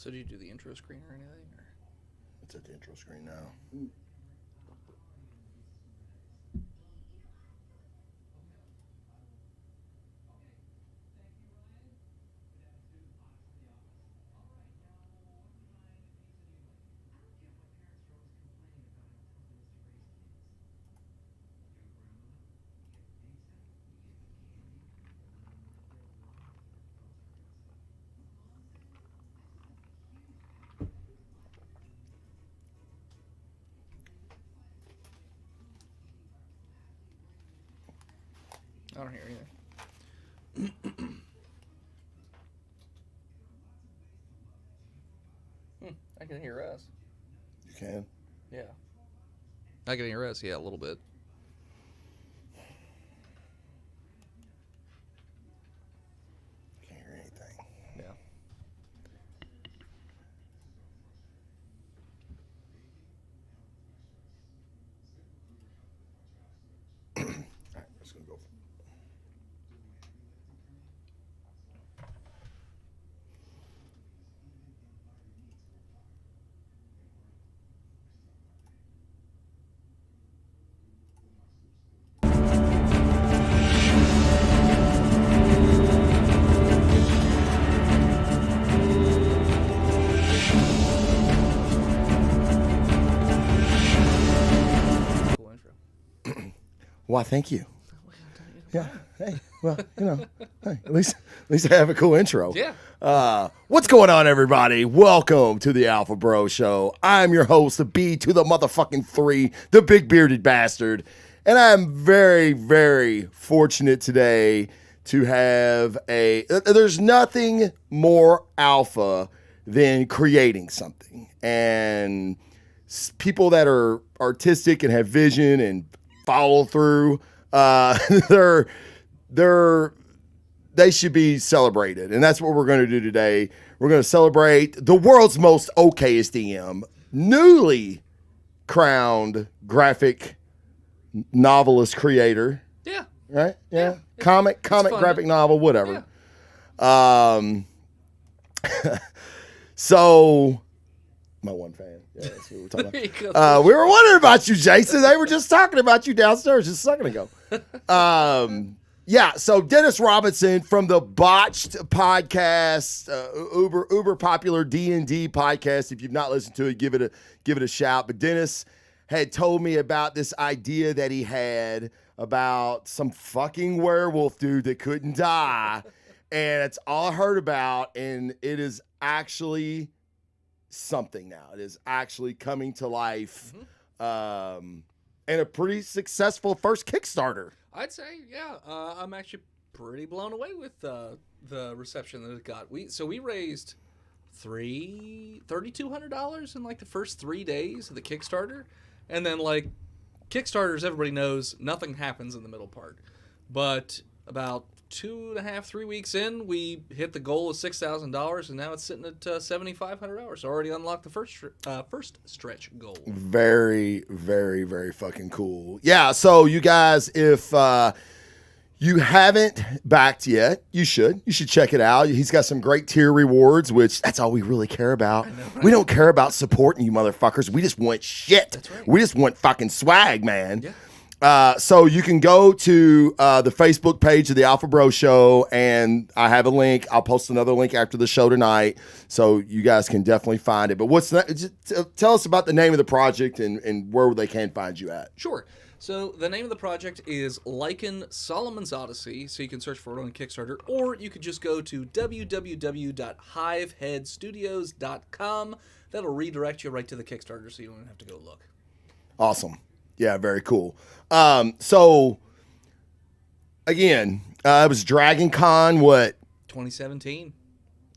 So do you do the intro screen or anything? Or? It's at the intro screen now. I don't hear anything. I can hear us. You can? Yeah. I can hear us, yeah, a little bit. Can't hear anything. Yeah. All right, I'm just going to go. Cool intro. Why, thank you. Yeah. Hey, well, hey, at least I have a cool intro. Yeah. What's going on, everybody? Welcome to the Alpha Bro Show. I'm your host, the B to the motherfucking 3, the big bearded bastard. And I'm very, very fortunate today to have there's nothing more alpha than creating something. And people that are artistic and have vision and follow through, they should be celebrated. And that's what we're going to do today. We're going to celebrate the world's most okayest DM, newly crowned graphic novelist creator. Yeah. Right? Yeah. It's Comic, fun. graphic novel, whatever. So my one fan. Yeah, that's what we're talking about. We were wondering about you, Jason. They were just talking about you downstairs just a second ago. Yeah, so Dennis Robinson from the Botched podcast, uber popular D&D podcast. If you've not listened to it, give it a shout. But Dennis had told me about this idea that he had about some fucking werewolf dude that couldn't die, and it's all I heard about, and it is actually something now. It is actually coming to life, and a pretty successful first Kickstarter. I'd say, yeah. I'm actually pretty blown away with the reception that it got. We raised $3,200 in like the first 3 days of the Kickstarter, and then like Kickstarters, everybody knows nothing happens in the middle part. But about 2.5, 3 weeks in, we hit the goal of $6,000, and now it's sitting at $7,500. So already unlocked the first stretch goal. Very, very, very fucking cool. Yeah, so you guys, if you haven't backed yet, you should. You should check it out. He's got some great tier rewards, which that's all we really care about. know, right? We don't care about supporting you motherfuckers. We just want shit. That's right. We just want fucking swag, man. Yeah. So you can go to the Facebook page of the Alpha Bro Show, and I have a link. I'll post another link after the show tonight, so you guys can definitely find it. But tell us about the name of the project and where they can find you at. Sure. So the name of the project is Lycan Solomon's Odyssey, so you can search for it on Kickstarter, or you could just go to www.hiveheadstudios.com. That'll redirect you right to the Kickstarter, so you don't have to go look. Awesome. Yeah, very cool. So, again, it was Dragon Con, what? 2017.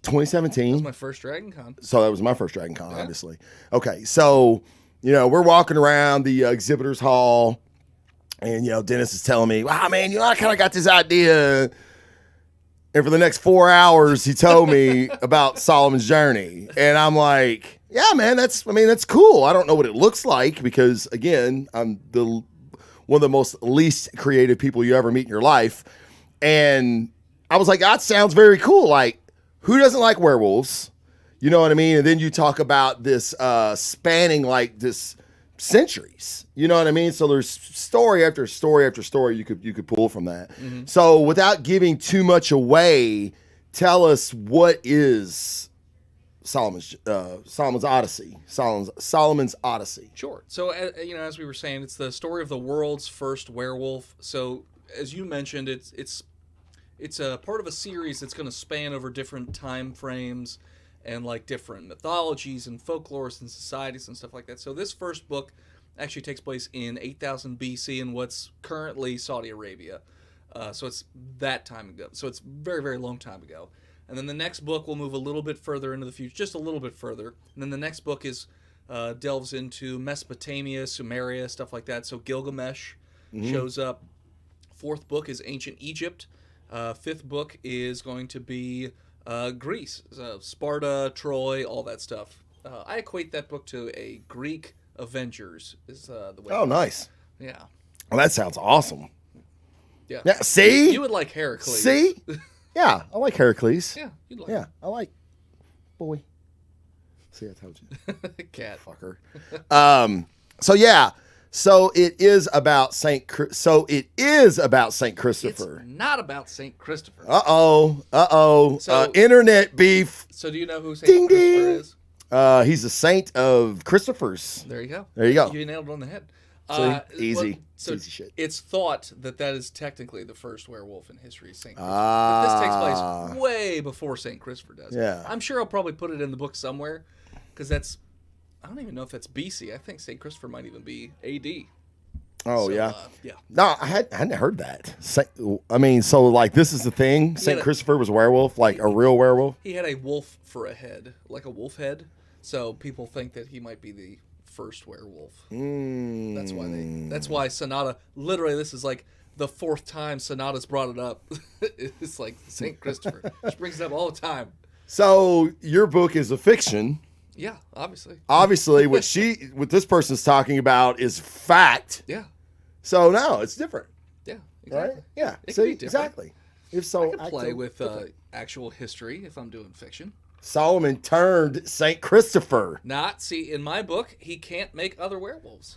2017? That was my first Dragon Con. So that was my first Dragon Con, obviously. Okay, so, we're walking around the exhibitors hall, and, Dennis is telling me, wow, man, I kind of got this idea. And for the next 4 hours, he told me about Solomon's Journey. And I'm like, yeah, man, that's cool. I don't know what it looks like because, again, I'm one of the most least creative people you ever meet in your life. And I was like, that sounds very cool. Like, who doesn't like werewolves? You know what I mean? And then you talk about this spanning like this centuries. You know what I mean? So there's story after story after story you could pull from that. So without giving too much away, tell us what is Solomon's Odyssey. Solomon's Odyssey. Sure. So, as we were saying, it's the story of the world's first werewolf. So, as you mentioned, it's a part of a series that's going to span over different time frames and like different mythologies and folklores and societies and stuff like that. So, this first book actually takes place in 8000 BC in what's currently Saudi Arabia. So it's that time ago. So it's very, very long time ago. And then the next book will move a little bit further into the future, just a little bit further. And then the next book delves into Mesopotamia, Sumeria, stuff like that. So Gilgamesh shows up. Fourth book is ancient Egypt. Fifth book is going to be Greece, Sparta, Troy, all that stuff. I equate that book to a Greek Avengers. Is the way. Oh, nice. Yeah. Well, that sounds awesome. Yeah. Yeah. See. You would like Heracles. See. Yeah, I like Heracles. Yeah, you'd like. Yeah, I like. Boy. See, I told you. Cat. Fucker. So yeah. So it is about Saint Christopher. It's not about Saint Christopher. So, internet beef. So do you know who Saint Ding, Christopher ding. is? He's a saint of Christopher's. There you go. There you go. You nailed it on the head. Easy. So easy shit. It's thought that is technically the first werewolf in history, Saint Christopher. But this takes place way before Saint Christopher does. Yeah. I'm sure I'll probably put it in the book somewhere, because I don't even know if that's BC. I think Saint Christopher might even be AD. Oh, So, yeah. Yeah. No, I hadn't heard that. So like this is the thing. Saint Christopher was a werewolf, like a real werewolf. He had a wolf for a head, like a wolf head. So people think that he might be the first werewolf. That's why Sonata. Literally, this is like the fourth time Sonata's brought it up. It's like Saint Christopher. She brings it up all the time. So your book is a fiction. Yeah, obviously. Obviously, what this person's talking about is fact. Yeah. So no, it's different. Yeah. Exactly. Right? Yeah. It See, can be different. exactly. If so, I can play with actual history if I'm doing fiction. Solomon turned Saint Christopher. See, in my book, he can't make other werewolves.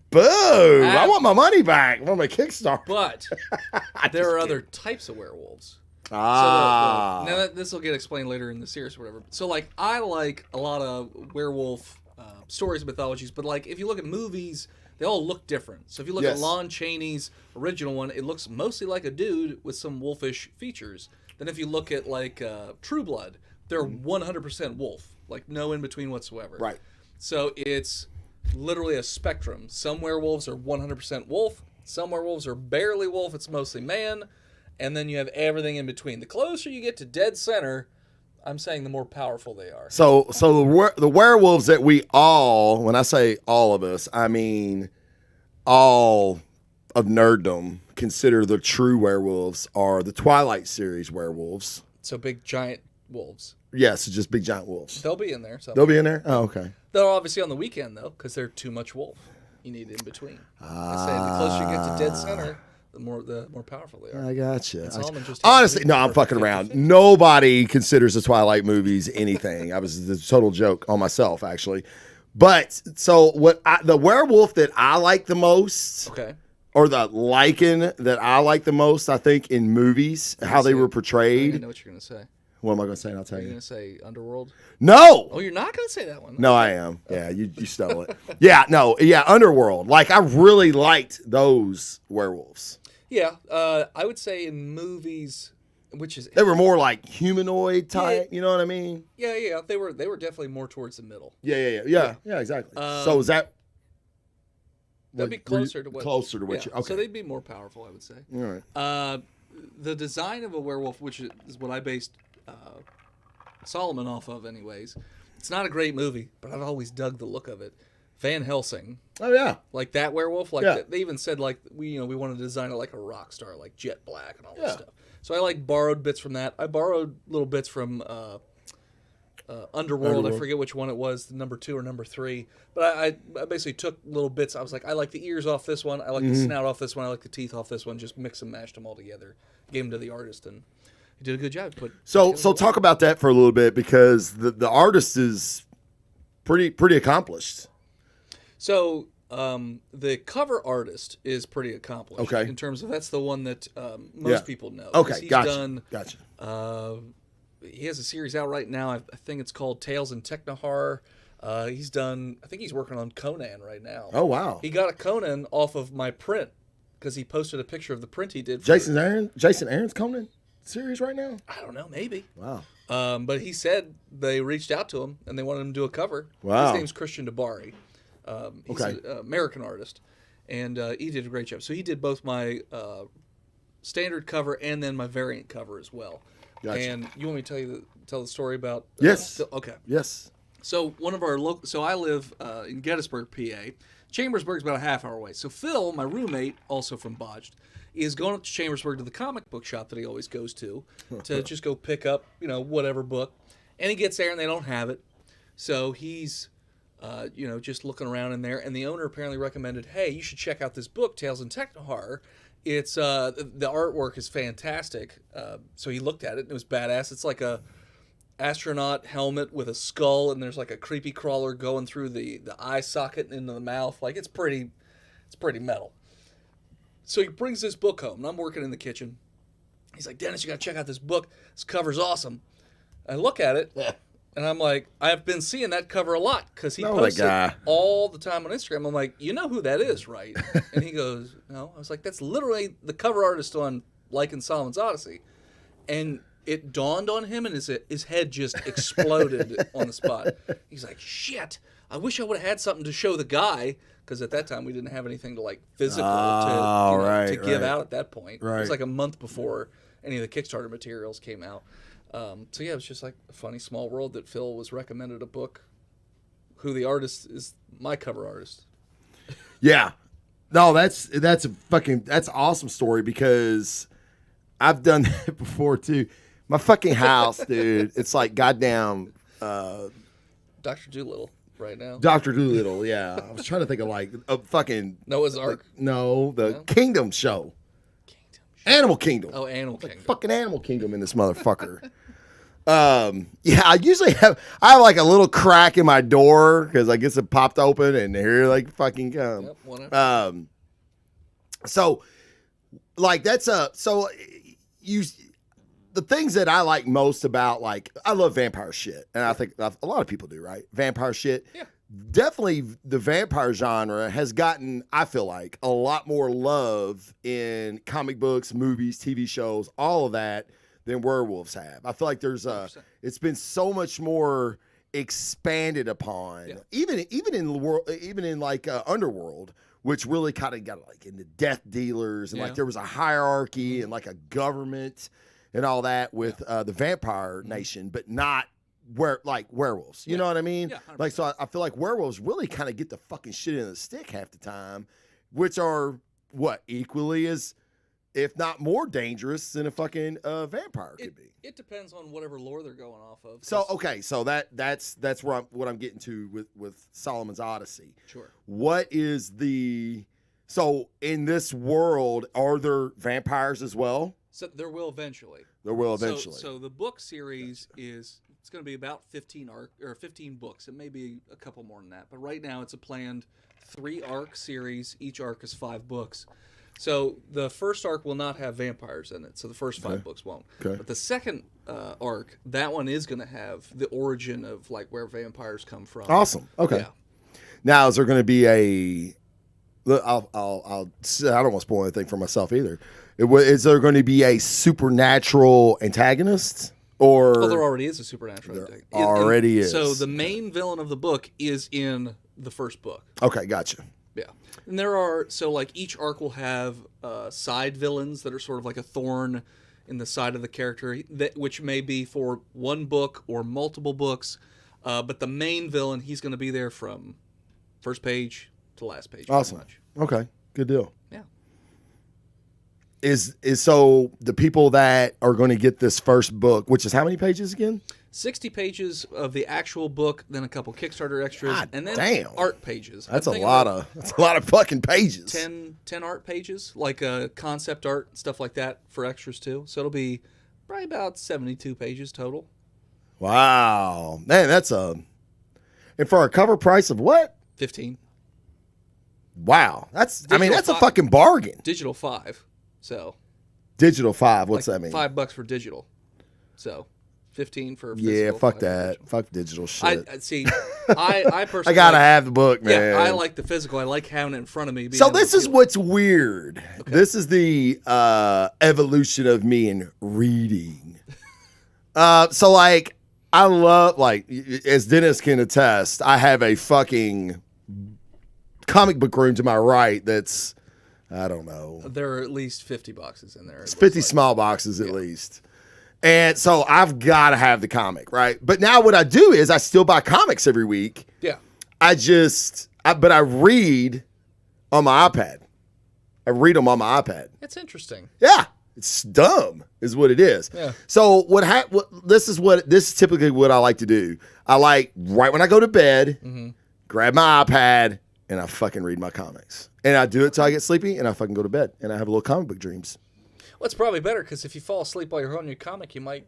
Boo! I want my money back from my Kickstarter. But there are other types of werewolves. Ah. So now this will get explained later in the series or whatever. So like I like a lot of werewolf stories and mythologies, but like if you look at movies, they all look different. So if you look at Lon Chaney's original one, it looks mostly like a dude with some wolfish features. Then if you look at like True Blood, they're 100% wolf, like no in between whatsoever. Right. So it's literally a spectrum. Some werewolves are 100% wolf. Some werewolves are barely wolf. It's mostly man. And then you have everything in between. The closer you get to dead center, I'm saying the more powerful they are. So the werewolves that we all, when I say all of us, I mean all of nerddom, consider the true werewolves are the Twilight series werewolves. So big giant wolves. Yes, just big giant wolves. They'll be in there. They'll be in there? Oh, okay. They're obviously on the weekend, though, because they're too much wolf. You need in between. I say the closer you get to dead center, the more powerful they are. I gotcha. Honestly, no, I'm fucking around. Nobody considers the Twilight movies anything. I was the total joke on myself, actually. But so the werewolf that I like the most, okay, or the lichen that I like the most, I think in movies, how they were portrayed. I know what you're gonna say. What am I gonna say? And I'll tell Are you you. gonna say Underworld? No. Oh, you're not gonna say that one. No, I am. Yeah, you stole it. Yeah, no, yeah, Underworld. Like I really liked those werewolves. Yeah, I would say in movies, they were more like humanoid type. You know what I mean? Yeah. They were definitely more towards the middle. Yeah, exactly. So is that? That'd be closer to what you. Okay. So they'd be more powerful, I would say. All right. The design of a werewolf, which is what I based Solomon off of, anyways. It's not a great movie, but I've always dug the look of it. Van Helsing. Oh yeah. Like that werewolf. Like they even said like we want to design it like a rock star, like jet black and all that stuff. So I like borrowed bits from that. I borrowed little bits from Underworld. I forget which one it was, number 2 or number 3. But I basically took little bits. I was like, I like the ears off this one. I like the snout off this one. I like the teeth off this one. Just mix and mashed them all together. Gave them to the artist, and He did a good job. So talk about that for a little bit, because the artist is pretty accomplished. So the cover artist is pretty accomplished. Okay. In terms of, that's the one that most people know. Okay, He's gotcha. He has a series out right now. I think it's called Tales in Technohorror. He's done. I think he's working on Conan right now. Oh wow. He got a Conan off of my print because he posted a picture of the print he did. Jason Aaron's Conan series right now. I don't know, maybe. Wow. But he said they reached out to him and they wanted him to do a cover. Wow. His name's Christian Dabari. He's an American artist, and he did a great job. So he did both my standard cover and then my variant cover as well. Gotcha. And you want me to tell the story about? Yes. Okay. Yes. So one of our local. So I live in Gettysburg, PA. Chambersburg's about a half hour away. So Phil, my roommate, also from Botched, is going up to Chambersburg to the comic book shop that he always goes to just go pick up, whatever book. And he gets there and they don't have it. So he's, just looking around in there. And the owner apparently recommended, hey, you should check out this book, Tales in Technohorror. It's, the artwork is fantastic. So he looked at it and it was badass. It's like a astronaut helmet with a skull, and there's like a creepy crawler going through the eye socket and into the mouth. Like, it's pretty metal. So he brings this book home, and I'm working in the kitchen. He's like, Dennis, you got to check out this book. This cover's awesome. I look at it, and I'm like, I've been seeing that cover a lot because he posts it all the time on Instagram. I'm like, you know who that is, right? And he goes, no. I was like, that's literally the cover artist on Lycan Solomon's Odyssey. And it dawned on him, and his head just exploded on the spot. He's like, shit, I wish I would have had something to show the guy, because at that time we didn't have anything to like physical to give out at that point. Right. It was like a month before any of the Kickstarter materials came out. So yeah, it was just like a funny small world that Phil was recommended a book. Who the artist is, my cover artist. Yeah, no, that's awesome story, because I've done that before too. My fucking house, dude. It's like goddamn. Dr. Dolittle right now. Dr. Dolittle, yeah. I was trying to think of like a fucking Noah's Ark. The Kingdom show. Animal Kingdom. Oh, Animal Kingdom. Fucking Animal Kingdom in this motherfucker. Yeah, I usually have like a little crack in my door because I guess it popped open and here like fucking come. Yep, whatever. So like that's the things that I like most about, like, I love vampire shit, and I think a lot of people do, right? Vampire shit. Yeah. Definitely the vampire genre has gotten, I feel like, a lot more love in comic books, movies, TV shows, all of that than werewolves have. I feel like it's been so much more expanded upon, even in the world, even in like Underworld, which really kind of got like into death dealers, and like there was a hierarchy and like a government and all that with the Vampire Nation, but not werewolves. You know what I mean? Yeah, like, so I feel like werewolves really kind of get the fucking shit in the stick half the time, which are equally as, if not more dangerous than a fucking vampire could be. It depends on whatever lore they're going off of. So okay, so that's what I'm getting to with Solomon's Odyssey. Sure. What is so in this world, are there vampires as well? So there will eventually. So the book series it's going to be about 15 books. It may be a couple more than that, but right now it's a planned 3-arc series. Each arc is 5 books. So the first arc will not have vampires in it. So the first 5 books won't. Okay. But the second arc, that one is going to have the origin of like where vampires come from. Awesome. Okay. Yeah. Now, is there going to be I don't want to spoil anything for myself either. Is there going to be a supernatural antagonist? Or there already is a supernatural antagonist. Already is. So the main villain of the book is in the first book. Okay, gotcha. Yeah. And there are, each arc will have side villains that are sort of like a thorn in the side of the character, which may be for one book or multiple books. But the main villain, he's going to be there from first page to last page. Awesome. Okay, good deal. Yeah. Is so the people that are going to get this first book, which is how many pages again? 60 pages of the actual book, then a couple Kickstarter extras, and then art pages. That's a lot of fucking pages. 10 art pages, like concept art, stuff like that for extras too. So it'll be Probably about 72 pages total. Wow, man, and for a cover price of what? 15. Wow, that's Digital that's a 5. fucking bargain. Digital 5. So. Digital 5. What's like that mean? $5 for digital. So. 15 for physical. Yeah, fuck 5 that. digital. Fuck digital shit. I see. I personally. I gotta have the book, man. Yeah, I like the physical. I like having it in front of me. So this is what's weird. Okay. This is the evolution of me in reading. So like I love, like, as Dennis can attest, I have a fucking comic book room to my right that's, I don't know. There are at least 50 boxes in there. It's 50 small boxes at least. And so I've got to have the comic, right? But now what I do is I still buy comics every week. Yeah. But I read on my iPad. I read them on my iPad. It's interesting. Yeah. It's dumb is what it is. Yeah. So this is typically what I like to do. I like, right when I go to bed, grab my iPad and I fucking read my comics. And I do it till I get sleepy and I fucking go to bed and I have little comic book dreams. Well, it's probably better because if you fall asleep while you're on your comic, you might,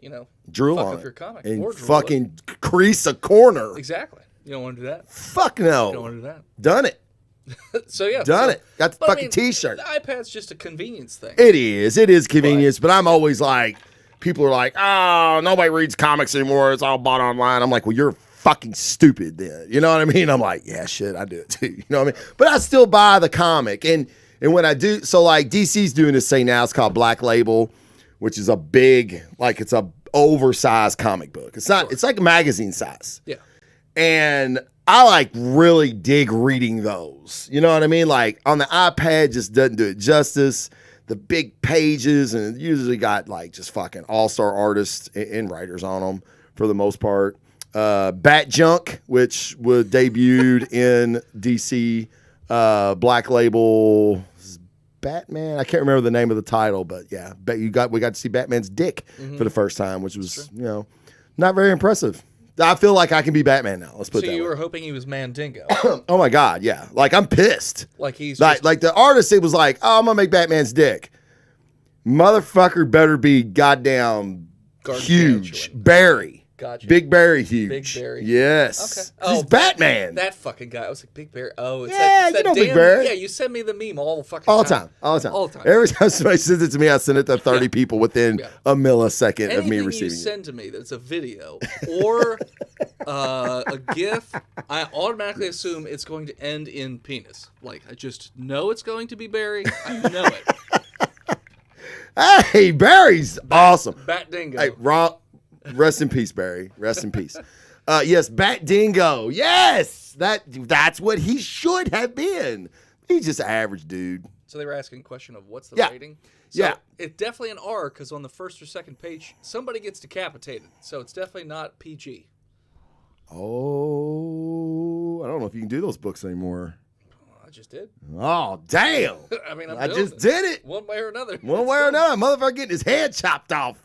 Drool fuck on up it your comic. and or drool fucking crease a corner. it. Exactly. You don't want to do that. Fuck You don't no. want to do Done it. that. So yeah. Done it. Got the but I fucking mean, t-shirt. The iPad's just a convenience thing. It is convenience, but I'm always like, people are like, oh, nobody reads comics anymore. It's all bought online. I'm like, well, you're fucking stupid then. You know what I mean? I'm like, yeah, shit, I do it too. You know what I mean? But I still buy the comic. And when I do, so like DC's doing this thing now, it's called Black Label, which is a big, like it's a oversized comic book. It's not, it's like magazine size. Yeah. And I like really dig reading those. You know what I mean? Like on the iPad just doesn't do it justice. The big pages, and it usually got like just fucking all-star artists and writers on them for the most part. Bat Junk, which was debuted in DC Black Label Batman. I can't remember the name of the title, but yeah, we got to see Batman's dick for the first time, which was not very impressive. I feel like I can be Batman now. Let's put it that way. So you were hoping he was Mandingo. Oh my God, yeah. Like I'm pissed. Like he's like the artist, it was like, oh, I'm gonna make Batman's dick. Motherfucker better be goddamn huge. Gargantuan. Barry. Gotcha. Big Barry huge. Big Barry. Yes. Okay. He's Batman. That fucking guy. I was like, Big Barry. Oh, it's Yeah, that you know damn, Big Barry. Yeah, you send me the meme all the fucking All the time. time. All the time. All the time. Every time somebody sends it to me, I send it to 30 people within a millisecond Anything of me you receiving it. send to me that's a video or a GIF, I automatically assume it's going to end in penis. Like, I just know it's going to be Barry. I know it. Hey, Barry's awesome. Bat Dingo. Hey, rest in peace, Barry. Rest in peace. Yes, Bat Dingo. Yes, that's what he should have been. He's just an average dude. So they were asking a question of what's the rating? So Yeah. It's definitely an R because on the first or second page, somebody gets decapitated. So it's definitely not PG. Oh, I don't know if you can do those books anymore. I just did. Oh, damn. I mean, I just did it. One way or another. One way or another. Motherfucker getting his head chopped off.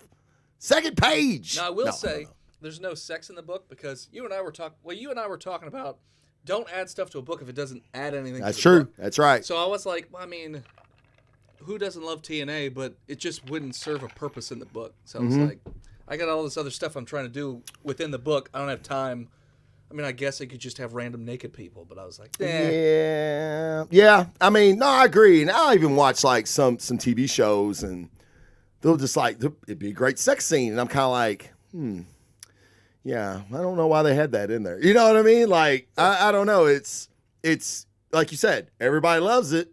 Second page. Now, I will say there's no sex in the book because you and I were talking about don't add stuff to a book if it doesn't add anything That's to the true. book. That's right. So I was like, well, I mean, who doesn't love TNA? But it just wouldn't serve a purpose in the book. So I was like, I got all this other stuff I'm trying to do within the book. I don't have time. I mean, I guess I could just have random naked people, but I was like, Yeah. I mean, no, I agree. And I even watch like some TV shows, and they'll just like it'd be a great sex scene, and I'm kind of like, yeah, I don't know why they had that in there. You know what I mean? Like, I don't know. It's like you said, everybody loves it,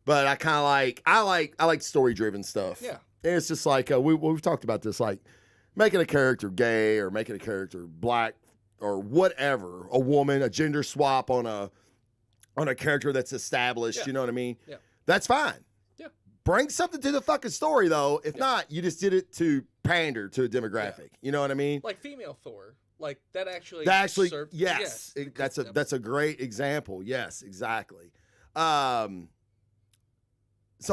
but I kind of I like story driven stuff. Yeah. And it's just like we've talked about this, like making a character gay or making a character black or whatever, a woman, a gender swap on a character that's established. Yeah. You know what I mean? Yeah. That's fine. Yeah. Bring something to the fucking story, though. If not, you just did it to pander to a demographic. Yeah. You know what I mean? like female Thor, like that actually. served, yes. That's a great example. Yes, exactly. So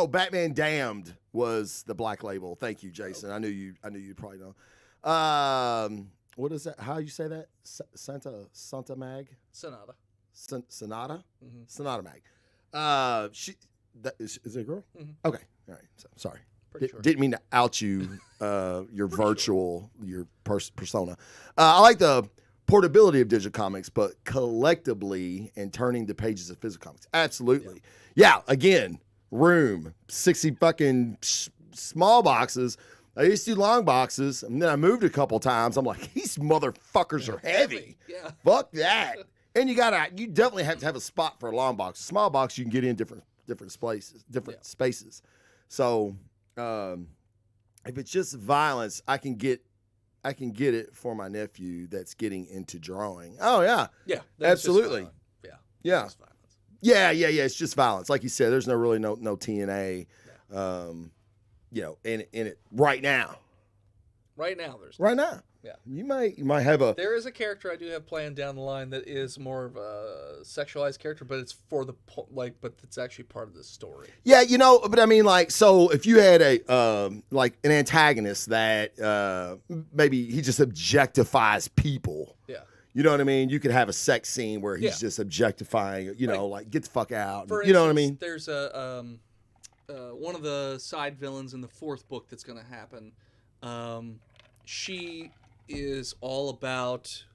Batman Damned was the Black Label. Thank you, Jason. I knew you'd probably know. What is that? How you say that? Santa Mag? Sonata. Sonata? Mm-hmm. Sonata Mag. Is it a girl? Mm-hmm. Okay. All right. So, sorry. Pretty sure. Didn't mean to out you, your virtual, your persona. I like the portability of digital comics, but collectively and turning the pages of physical comics. Absolutely. Yeah, again, room, 60 fucking small boxes. I used to do long boxes, and then I moved a couple times. I'm like, these motherfuckers are heavy. Yeah. Fuck that. And you definitely have to have a spot for a long box. A small box, you can get in different spaces. So if it's just violence, I can get it for my nephew that's getting into drawing. Oh yeah. Yeah. Absolutely. Yeah. Yeah. It's violence. Yeah. It's just violence. Like you said, there's no TNA. In it right now. Right now, there's Right now. Yeah. You might have a. There is a character I do have planned down the line that is more of a sexualized character, but it's for the but it's actually part of the story. Yeah, but I mean, like, so if you had a like an antagonist that maybe he just objectifies people. Yeah. You know what I mean? You could have a sex scene where he's just objectifying. Like get the fuck out. For You know what I instance, mean? There's a one of the side villains in the 4th book that's going to happen. She is all about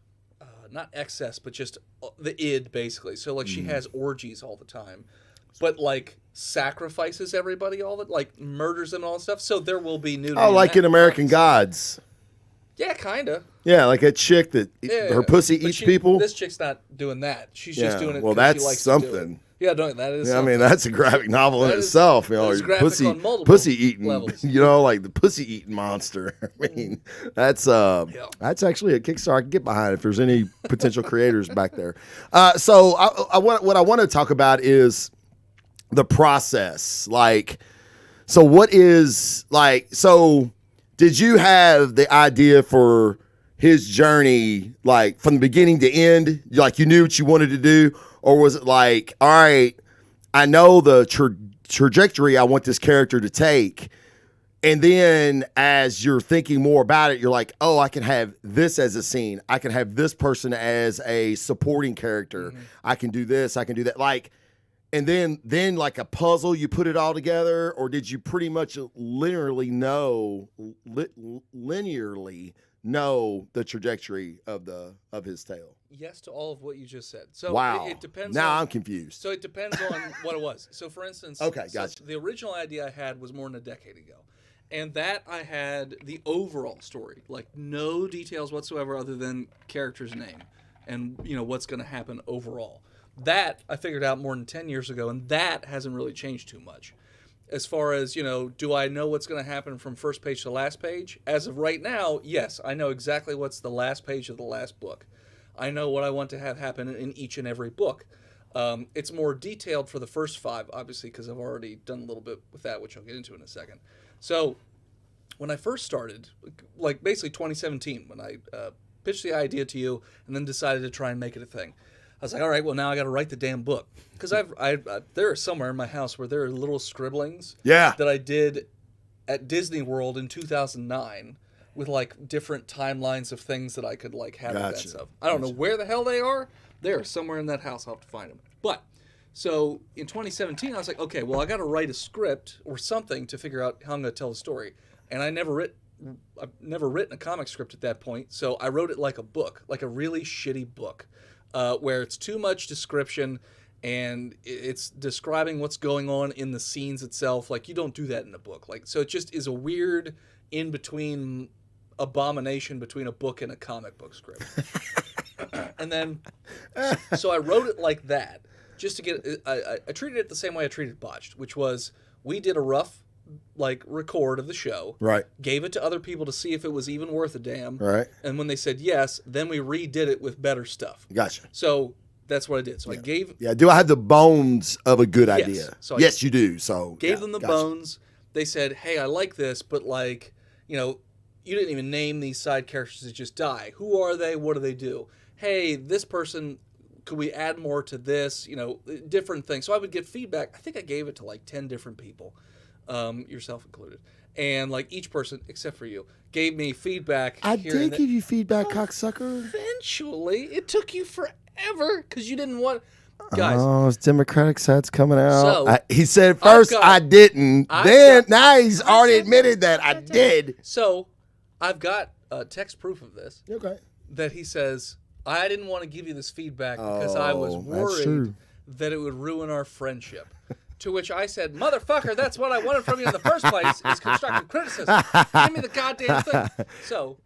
not excess, but just the id, basically. So like she has orgies all the time, but like sacrifices everybody like murders them and all that stuff. So there will be nudity. Oh, like in American Gods. Yeah, kinda. Yeah, like a chick that her pussy But eats people. This chick's not doing that. She's just doing it. Well, 'cause that's she likes to do it. something. Yeah, no, that is. Yeah, I something. mean, that's a graphic novel in That is- itself. that is graphic on multiple pussy eating. levels. Like the pussy eating monster. I mean, that's actually a Kickstarter I can get behind if there's any potential creators back there. So what I want to talk about is the process. Like, so what is like? So did you have the idea for his journey, like from the beginning to end? Like you knew what you wanted to do? Or was it like, all right, I know the trajectory I want this character to take, and then as you're thinking more about it, you're like, oh, I can have this as a scene. I can have this person as a supporting character. Mm-hmm. I can do this. I can do that. Like, and then like a puzzle, you put it all together, or did you pretty much linearly know the trajectory of his tale? Yes to all of what you just said. So wow. It depends. Now I'm confused. So it depends on what it was. So for instance, okay, gotcha. So the original idea I had was more than a decade ago. And that I had the overall story, like no details whatsoever other than character's name and what's going to happen overall. That I figured out more than 10 years ago, and that hasn't really changed too much. As far as, do I know what's going to happen from first page to last page? As of right now, yes, I know exactly what's the last page of the last book. I know what I want to have happen in each and every book. It's more detailed for the first 5, obviously, because I've already done a little bit with that, which I'll get into in a second. So when I first started, like basically 2017, when I pitched the idea to you and then decided to try and make it a thing, I was like, all right, well, now I got to write the damn book. Because there are somewhere in my house where there are little scribblings that I did at Disney World in 2009 with like different timelines of things that I could like have events of. I don't know where the hell they are. They're somewhere in that house. I'll have to find them. But so in 2017, I was like, okay, well, I got to write a script or something to figure out how I'm going to tell the story. And I've never written a comic script at that point. So I wrote it like a book, like a really shitty book. Where it's too much description and it's describing what's going on in the scenes itself. Like, you don't do that in a book. Like, so it just is a weird in-between abomination between a book and a comic book script. And then, so I wrote it like that just to get it. I treated it the same way I treated Botched, which was we did a rough record of the show, right? Gave it to other people to see if it was even worth a damn, right? And when they said yes, then we redid it with better stuff. Gotcha. So that's what I did. So I gave. Yeah. Do I have the bones of a good idea? So yes, you do. So gave them the bones. They said, "Hey, I like this, but like, you didn't even name these side characters that just die. Who are they? What do they do? Hey, this person." Could we add more to this? Different things. So I would get feedback. I think I gave it to like 10 different people. Yourself included, and like each person except for you gave me feedback. I did give you feedback, cocksucker. Eventually, it took you forever because you didn't want. Guys, Oh, his Democratic side's coming out. So, He said at first got- I didn't. Now he's already said admitted that. that I did. So I've got text proof of this. Okay. That he says, I didn't want to give you this feedback because I was that's worried true. that it would ruin our friendship. To which I said, motherfucker, that's what I wanted from you in the first place, is constructive criticism. Give me the goddamn thing. So,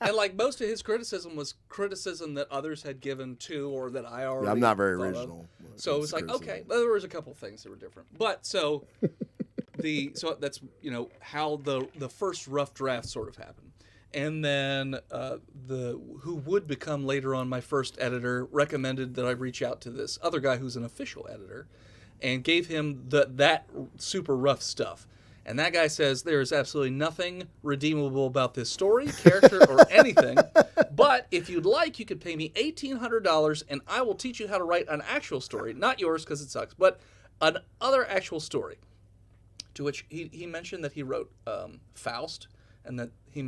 and like most of his criticism was criticism that others had given too, or that I already I'm not very thought of. original. So it was like, okay, well, there was a couple things that were different. But so so that's, how the first rough draft sort of happened. And then who would become later on my first editor recommended that I reach out to this other guy who's an official editor and gave him that super rough stuff. And that guy says there is absolutely nothing redeemable about this story, character, or anything. But if you'd like, you could pay me $1,800 and I will teach you how to write an actual story. Not yours because it sucks, but another actual story. To which he mentioned that he wrote Faust. And that he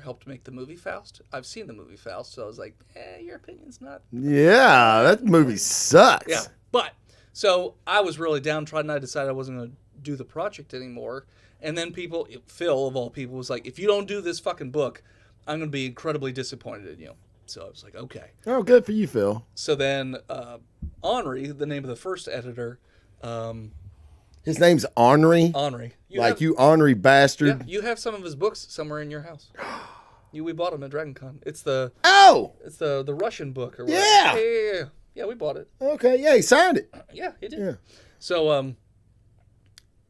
helped make the movie Faust. I've seen the movie Faust, so I was like, your opinion's not. Yeah, that movie sucks. Yeah, but so I was really downtrodden. I decided I wasn't going to do the project anymore. And then Phil of all people was like, if you don't do this fucking book, I'm going to be incredibly disappointed in you. So I was like, okay. Oh, good for you, Phil. So then Henri, the name of the first editor. His name's Henri. Henri. You Henri bastard. Yeah, you have some of his books somewhere in your house. We bought them at Dragon Con. It's the Russian book or whatever. Yeah. Yeah, we bought it. Okay, yeah, he signed it. Yeah, he did. Yeah. So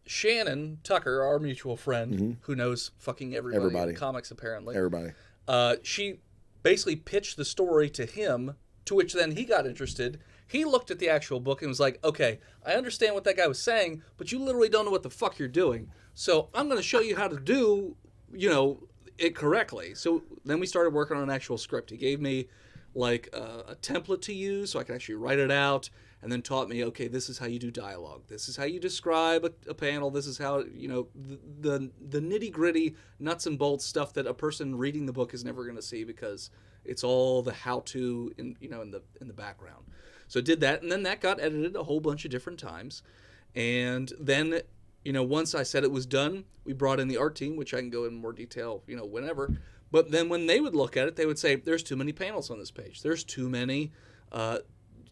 Shannon Tucker, our mutual friend, who knows fucking everybody in comics apparently. Everybody. She basically pitched the story to him, to which then he got interested. He looked at the actual book and was like, okay, I understand what that guy was saying, but you literally don't know what the fuck you're doing. So I'm going to show you how to do, it correctly. So then we started working on an actual script. He gave me like a template to use so I could actually write it out, and then taught me, okay, this is how you do dialogue. This is how you describe a panel. This is how, the nitty gritty nuts and bolts stuff that a person reading the book is never going to see because it's all the how to in the background. So it did that, and then that got edited a whole bunch of different times. And then, once I said it was done, we brought in the art team, which I can go in more detail, whenever. But then when they would look at it, they would say, there's too many panels on this page. There's too many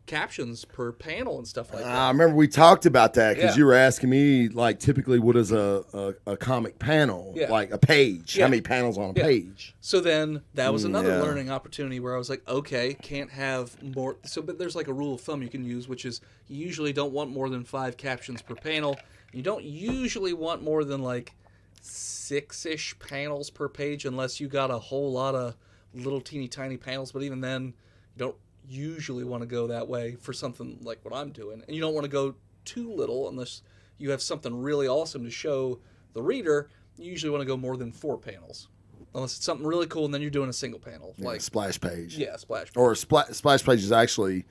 captions per panel and stuff like that. I remember we talked about that because Yeah. you were asking me, like, typically what is a comic panel? Yeah. Like a page. Yeah. How many panels on a Yeah. page? So then that was another yeah. learning opportunity where I was like, okay, can't have more. So but there's like a rule of thumb you can use, which is you usually don't want more than 5 captions per panel. You don't usually want more than like 6-ish panels per page unless you got a whole lot of little teeny tiny panels. But even then, you don't usually want to go that way for something like what I'm doing. And you don't want to go too little unless you have something really awesome to show the reader. You usually want to go more than 4 panels. Unless it's something really cool and then you're doing a single panel. Yeah, Like splash page. Yeah, splash page. Or a splash page is actually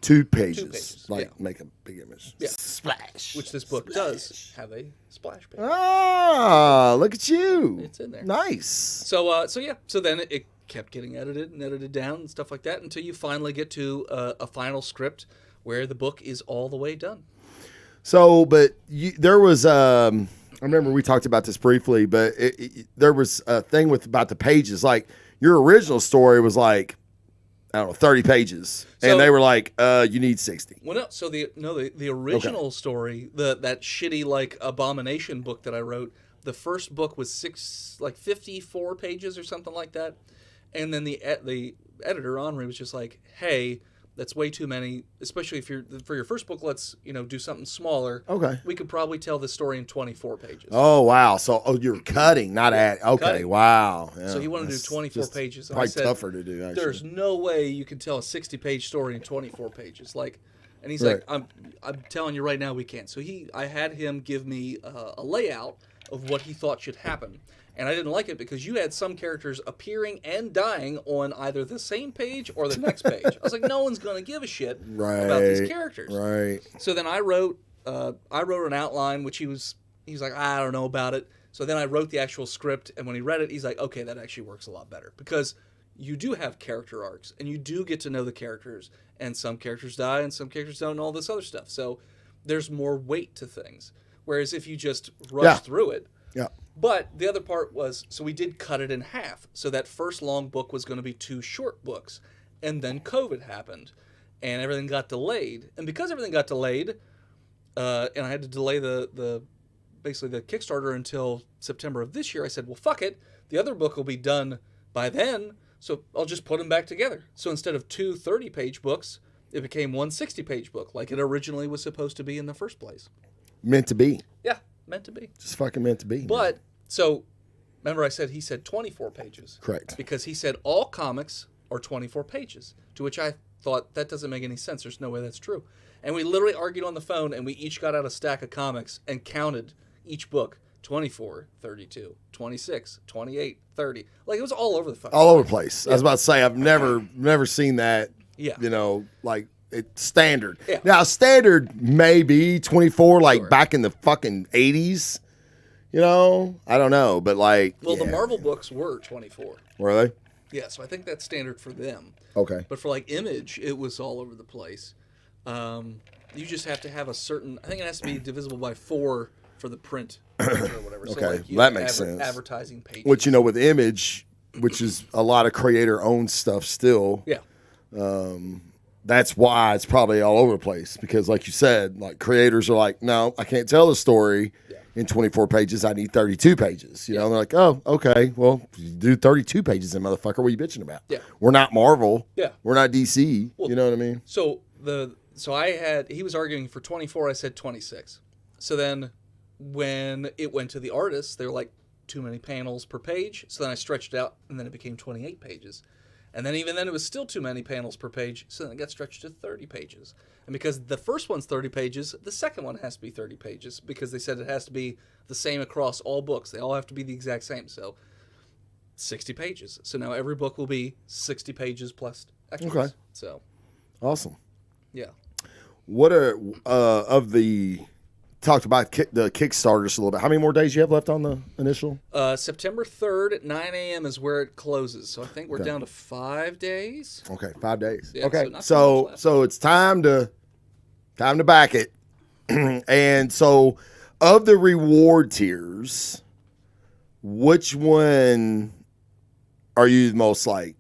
2 pages. 2 pages, Like, yeah. make a big image. Yeah. Splash. Which this book does have a splash page. Ah, look at you. It's in there. Nice. So then it kept getting edited and edited down and stuff like that until you finally get to a final script where the book is all the way done. So, but there was, I remember we talked about this briefly, but there was a thing about the pages. Like, your original story was like, I don't know, 30 pages. So- And they were like, you need 60. Well, no. So the original story, that shitty like Abomination book that I wrote, the first book was 54 pages or something like that, and then the editor Henri was just like, hey, that's way too many, especially for your first book. Let's do something smaller. Okay. We could probably tell this story in 24 pages. Oh, wow. So, you're cutting, not add. Okay, Cutting. wow. Yeah, So he wanted to do that's 24 just pages. And Probably I said, tougher to do, actually. there's no way you can tell a 60-page story in 24 pages. And he's Right. like, I'm telling you right now, we can't. So I had him give me a layout of what he thought should happen. And I didn't like it because you had some characters appearing and dying on either the same page or the next page. I was like, no one's going to give a shit about these characters. Right. So then I wrote an outline, which he was like, I don't know about it. So then I wrote the actual script, and when he read it, he's like, okay, that actually works a lot better because you do have character arcs, and you do get to know the characters, and some characters die, and some characters don't, and all this other stuff. So there's more weight to things. Whereas if you just rush through it, But the other part was, so we did cut it in half. So that first long book was going to be 2 short books, and then COVID happened, and everything got delayed. And because everything got delayed, and I had to delay basically the Kickstarter until September of this year, I said, well, fuck it. The other book will be done by then, so I'll just put them back together. So instead of 2 30-page books, it became 1 60-page book, like it originally was supposed to be in the first place. Meant to be. Yeah, meant to be. Just fucking meant to be. But, man. so, remember he said 24 pages. Correct. Because he said all comics are 24 pages, to which I thought, that doesn't make any sense. There's no way that's true. And we literally argued on the phone, and we each got out a stack of comics and counted each book. 24, 32, 26, 28, 30. Like, it was all over the phone. All over the place. Yeah. I was about to say, I've never seen that, like, it's standard. Yeah. Now, standard may be 24, like, back in the fucking 80s. I don't know, but, like... Well, the Marvel books were 24. Were they? Yeah, so I think that's standard for them. Okay. But for, like, Image, it was all over the place. You just have to have a certain... I think it has to be divisible by 4 for the print or whatever. Okay, so, like, that makes sense. Advertising pages. Which, with Image, which is a lot of creator-owned stuff still. Yeah. That's why it's probably all over the place. Because, like you said, like, creators are like, no, I can't tell the story in 24 pages. I need 32 pages. And they're like, oh, okay, well, you do 32 pages then, motherfucker. What are you bitching about? Yeah. We're not Marvel. Yeah. We're not DC. Well, you know what I mean? So he was arguing for 24, I said 26. So then when it went to the artists, they were like, too many panels per page. So then I stretched it out, and then it became 28 pages. And then even then, it was still too many panels per page, so then it got stretched to 30 pages. And because the first one's 30 pages, the second one has to be 30 pages, because they said it has to be the same across all books. They all have to be the exact same. So 60 pages. So now every book will be 60 pages plus extras. Okay. So awesome. Yeah. What are of the... Talked about the Kickstarter just a little bit. How many more days you have left on the initial? September 3rd at 9 a.m. is where it closes. So I think we're down to 5 days. Okay, 5 days. Yeah, okay, so it's time to back it. And so, of the reward tiers, which one are you most like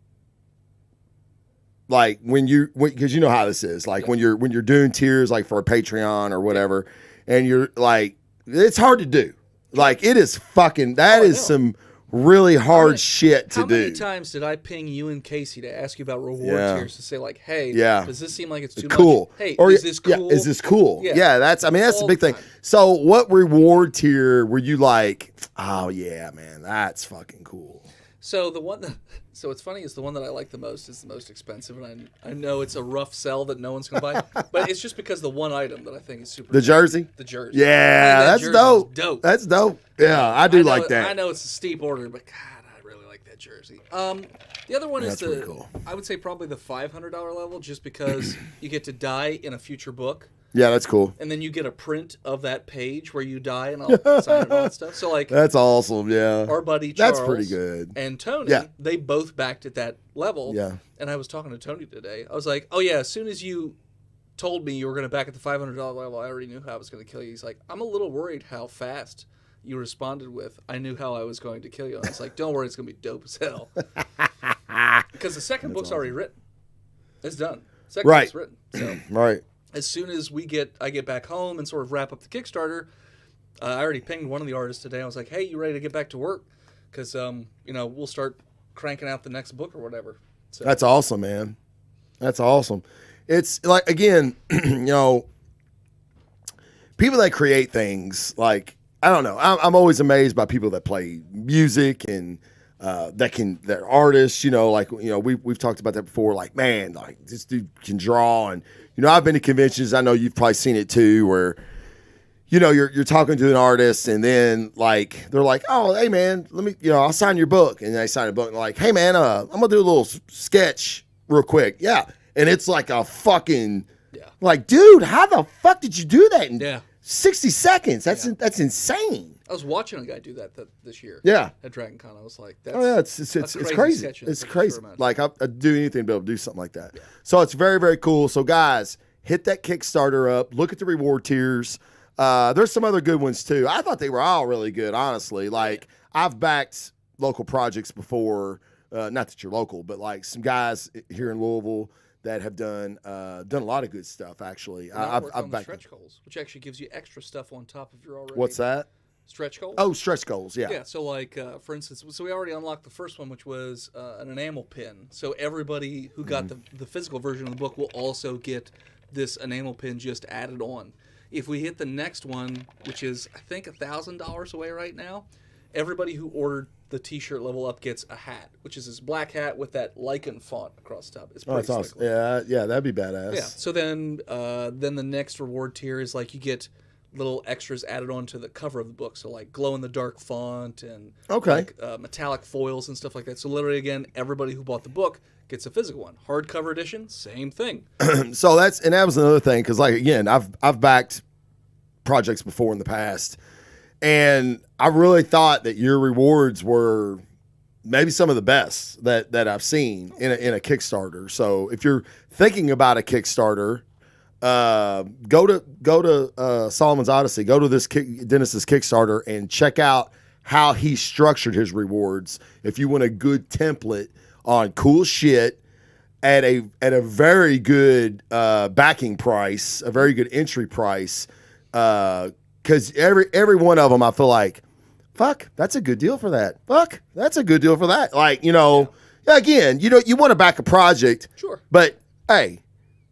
when because you know how this is, like when you're doing tiers like for a Patreon or whatever. And you're like, it's hard to do. Like, it is fucking, that is some really hard shit to do. How many times did I ping you and Casey to ask you about reward tiers to say, like, hey, does this seem like it's too much? Hey, or, is this cool? Yeah, is this cool? Yeah, that's the big thing. Time. So what reward tier were you like, oh, yeah, man, that's fucking cool? So what's funny is the one that I like the most is the most expensive, and I know it's a rough sell that no one's gonna buy, but it's just because the one item that I think is super. The jersey. The jersey. Yeah, that's dope. Dope. That's dope. Yeah, I like that. I know it's a steep order, but God, I really like that jersey. The other one is cool. I would say probably the $500 level, just because you get to die in a future book. Yeah, that's cool. And then you get a print of that page where you die, and I'll sign it and all that stuff. So, like, that's awesome. Yeah, our buddy Charles, that's pretty good, and Tony, they both backed at that level. Yeah. And I was talking to Tony today. I was like, "Oh yeah, as soon as you told me you were going to back at the $500 level, I already knew how I was going to kill you." He's like, "I'm a little worried how fast you responded with, I knew how I was going to kill you." And I was like, "Don't worry, it's going to be dope as hell." Because the second book's already written. It's done. Second book's written. So. Right. As soon as I get back home and sort of wrap up the Kickstarter, I already pinged one of the artists today. I was like, "Hey, you ready to get back to work? Because we'll start cranking out the next book or whatever." So. That's awesome, man. That's awesome. It's like, again, people that create things, like, I don't know. I'm always amazed by people that play music and they're artists. We've talked about that before. Like, man, like, this dude can draw. And I've been to conventions. I know you've probably seen it too, where you're talking to an artist, and then, like, they're like, "Oh, hey man, let me, I'll sign your book." And they sign a book, and they're like, "Hey man, I'm gonna do a little sketch real quick." Yeah, and it's like a fucking like, dude, how the fuck did you do that in 60 seconds? That's insane. I was watching a guy do that this year. Yeah. At Dragon Con. I was like, that's Oh yeah, it's crazy. It's crazy. Like I'd do anything to be able to do something like that. Yeah. So it's very, very cool. So guys, hit that Kickstarter up. Look at the reward tiers. There's some other good ones too. I thought they were all really good, honestly. Like I've backed local projects before. Not that you're local, but like some guys here in Louisville that have done a lot of good stuff. Actually, I've backed stretch goals, which actually gives you extra stuff on top of your already. What's that? Stretch goals? Oh, stretch goals, yeah. Yeah, so like, for instance, so we already unlocked the first one, which was an enamel pin. So everybody who got the physical version of the book will also get this enamel pin just added on. If we hit the next one, which is, I think, $1,000 away right now, everybody who ordered the T-shirt level up gets a hat, which is this black hat with that lichen font across the top. It's pretty that's awesome. Yeah, that'd be badass. Yeah, so then the next reward tier is like you get little extras added on to the cover of the book, so like glow-in-the-dark font and like metallic foils and stuff like that. So literally, again, everybody who bought the book gets a physical one. Hardcover edition, same thing. So that was another thing, because like again, I've backed projects before in the past, and I really thought that your rewards were maybe some of the best that I've seen in a Kickstarter. So if you're thinking about a Kickstarter, go to Solomon's Odyssey, go to Dennis's Kickstarter and check out how he structured his rewards. If you want a good template on cool shit at a very good backing price, a very good entry price, because every one of them I feel like, fuck, that's a good deal for that. Fuck, that's a good deal for that. Like, again, you want to back a project, sure, but hey,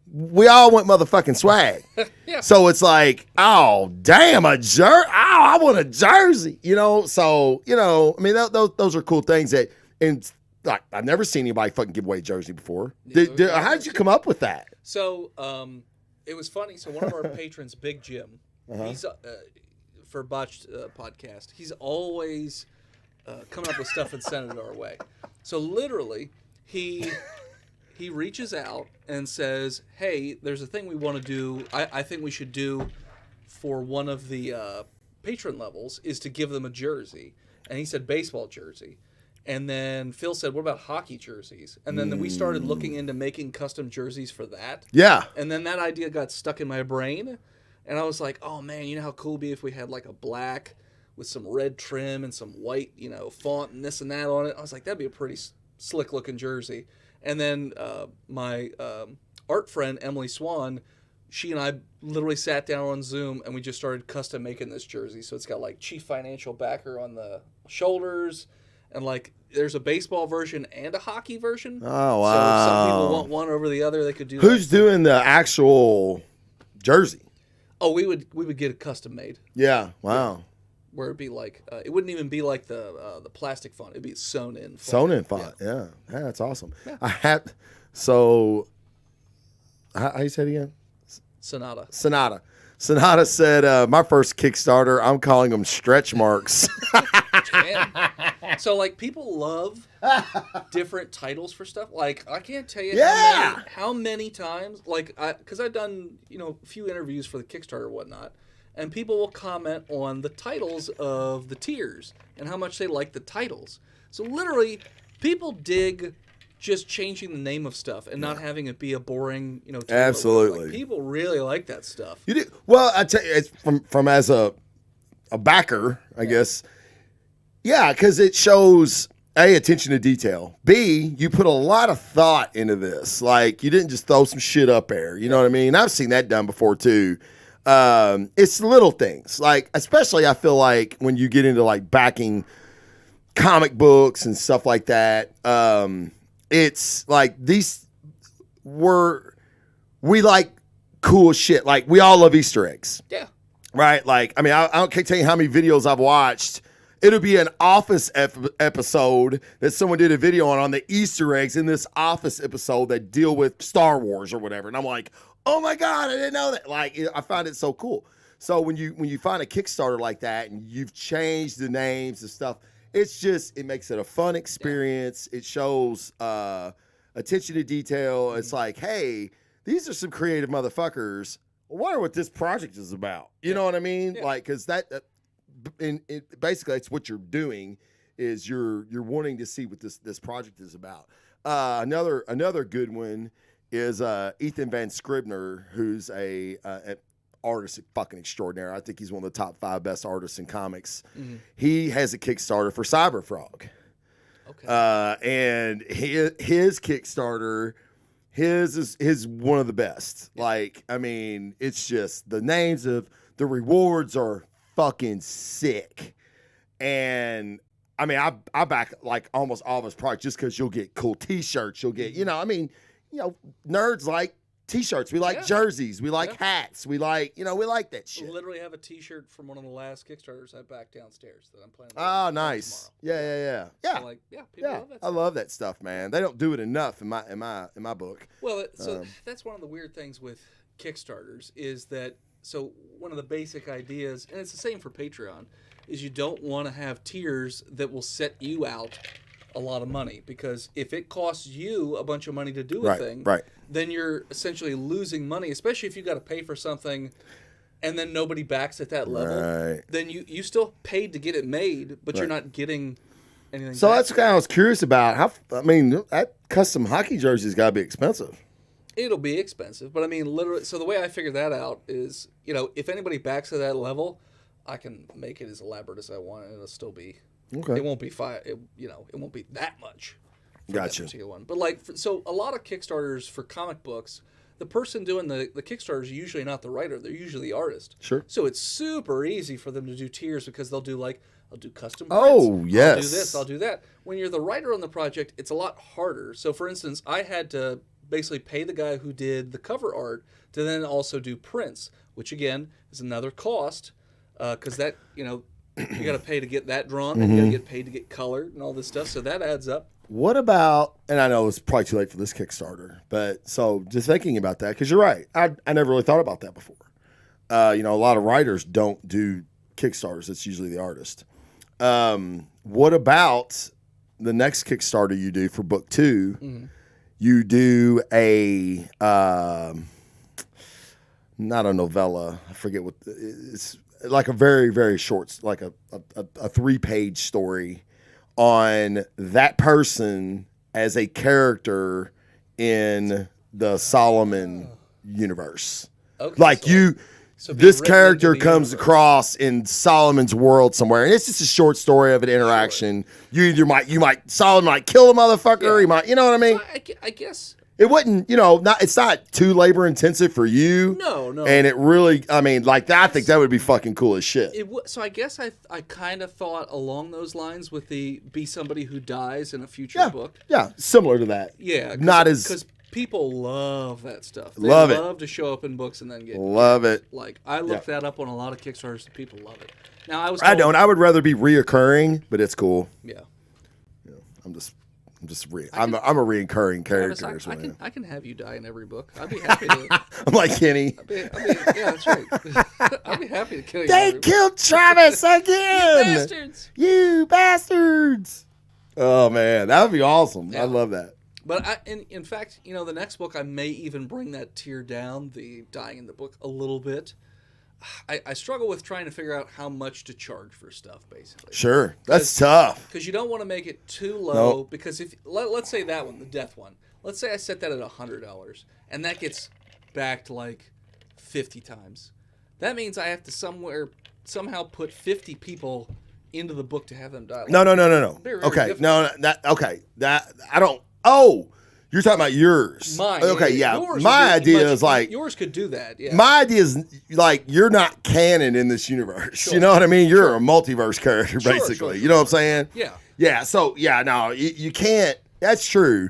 we all want motherfucking swag. Yeah. So it's like, oh, damn, a jersey. Oh, I want a jersey. So, I mean, those are cool things and like, I've never seen anybody fucking give away a jersey before. How did you come up with that? So, it was funny. So one of our patrons, Big Jim, he's for Botched Podcast, he's always coming up with stuff and sending it our way. So literally, he reaches out and says, hey, there's a thing we want to do. I think we should do for one of the patron levels is to give them a jersey. And he said baseball jersey. And then Phil said, what about hockey jerseys? And then we started looking into making custom jerseys for that. Yeah. And then that idea got stuck in my brain. And I was like, oh, man, you know how cool it would be if we had like a black with some red trim and some white, font and this and that on it. I was like, that'd be a pretty slick looking jersey. And then my art friend, Emily Swan, she and I literally sat down on Zoom and we just started custom making this jersey. So it's got like chief financial backer on the shoulders, and like there's a baseball version and a hockey version. Oh, wow. So if some people want one over the other, they could do Who's doing the actual jersey? Oh, we would get it custom made. Yeah, wow. Where it'd be like, it wouldn't even be like the plastic font. It'd be sewn in font. Sewn in font, yeah. That's awesome. Yeah. How you say it again? Sonata said, my first Kickstarter, I'm calling them stretch marks. So, like, people love different titles for stuff. Like, I can't tell you how many times, like, because I've done, a few interviews for the Kickstarter and whatnot, and people will comment on the titles of the tiers and how much they like the titles. So, literally, people dig just changing the name of stuff and not having it be a boring, Absolutely. Like, people really like that stuff. You do. Well, I tell you, it's from as a backer, I guess. Yeah, because it shows A, attention to detail. B, you put a lot of thought into this. Like, you didn't just throw some shit up there. You know what I mean? I've seen that done before too. It's little things. Like, especially I feel like when you get into like backing comic books and stuff like that, it's like we like cool shit. Like, we all love Easter eggs. Yeah. Right? Like, I mean, I can't tell you how many videos I've watched. It'll be an Office episode that someone did a video on the Easter eggs in this Office episode that deal with Star Wars or whatever. And I'm like, oh my God, I didn't know that. Like, I find it so cool. So when you find a Kickstarter like that and you've changed the names and stuff, it makes it a fun experience. It shows attention to detail. It's like, hey, these are some creative motherfuckers. I wonder what this project is about. You know what I mean? Yeah. Like, because that basically that's what you're doing is you're wanting to see what this project is about. Another good one is Ethan Van Scribner, who's a artist fucking extraordinary. I think he's one of the top 5 best artists in comics. Mm-hmm. He has a Kickstarter for Cyberfrog. Okay. And his Kickstarter, his is one of the best. Yeah. Like, I mean, it's just the names of the rewards are fucking sick. And I mean, I back like almost all of his products just because you'll get cool T-shirts. You'll get, nerds like T-shirts. We like jerseys. We like hats. We like, we like that shit. I literally have a T-shirt from one of the last Kickstarters I backed downstairs that I'm planning. Oh, nice. Tomorrow. Yeah. So people love that stuff. I love that stuff, man. They don't do it enough in my book. Well, so that's one of the weird things with Kickstarters is that. So one of the basic ideas, and it's the same for Patreon, is you don't want to have tiers that will set you out a lot of money, because if it costs you a bunch of money to do a thing, then you're essentially losing money, especially if you got to pay for something and then nobody backs at that level. Right. Then you still paid to get it made, but you're not getting anything So back. That's what I was curious about. That custom hockey jersey's got to be expensive. It'll be expensive, but I mean, literally. So the way I figured that out is, if anybody backs at that level, I can make it as elaborate as I want, and it'll still be. Okay. It won't be it won't be that much. Gotcha. That particular one, but so a lot of Kickstarters for comic books, the person doing the Kickstarter is usually not the writer; they're usually the artist. Sure. So it's super easy for them to do tiers because they'll do I'll do custom prints. Oh, yes. I'll do this. I'll do that. When you're the writer on the project, it's a lot harder. So, for instance, I had to basically pay the guy who did the cover art to then also do prints, which again is another cost, because that you got to pay to get that drawn, and you got to get paid to get colored and all this stuff. So that adds up. What about? And I know it's probably too late for this Kickstarter, but so just thinking about that, because you're right, I never really thought about that before. A lot of writers don't do Kickstarters; it's usually the artist. What about the next Kickstarter you do for book 2? Mm-hmm. You do not a novella. I forget what it's like, a very, very short, like a 3-page story on that person as a character in the Solomon universe. Okay, so this character comes across in Solomon's world somewhere, and it's just a short story of an interaction. Sure. You might Solomon might kill a motherfucker. Yeah. He might, you know what I mean? I guess it wouldn't. It's not too labor intensive for you. No. And it really, I think that would be fucking cool as shit. So I guess I kind of thought along those lines with the be somebody who dies in a future book. Yeah, similar to that. Yeah, because people love that stuff. They love to show up in books and then get love it. Like I looked that up on a lot of Kickstarters. And people love it. Now I would rather be reoccurring, but it's cool. Yeah. I'm a reoccurring character. I can have you die in every book. I'd be happy to. I'm like Kenny. Yeah, that's right. I'd be happy to kill you. They killed Travis again. You bastards. Oh man, that would be awesome. Yeah. I love that. But in fact, the next book I may even bring that tier down, the dying in the book, a little bit. I struggle with trying to figure out how much to charge for stuff, basically. Sure, that's tough. Because you don't want to make it too low. Nope. Because if let's say that one, the death one, let's say I set that at $100, and that gets backed like 50 times. That means I have to somehow put 50 people into the book to have them die. No. Okay, that I don't. Oh, you're talking about yours. Mine. Okay, yeah. My idea is like yours could do that. Yeah. My idea is like you're not canon in this universe. Sure. You know what I mean? You're a multiverse character, basically. Sure. You know what I'm saying? Yeah. Yeah. So no, you can't. That's true.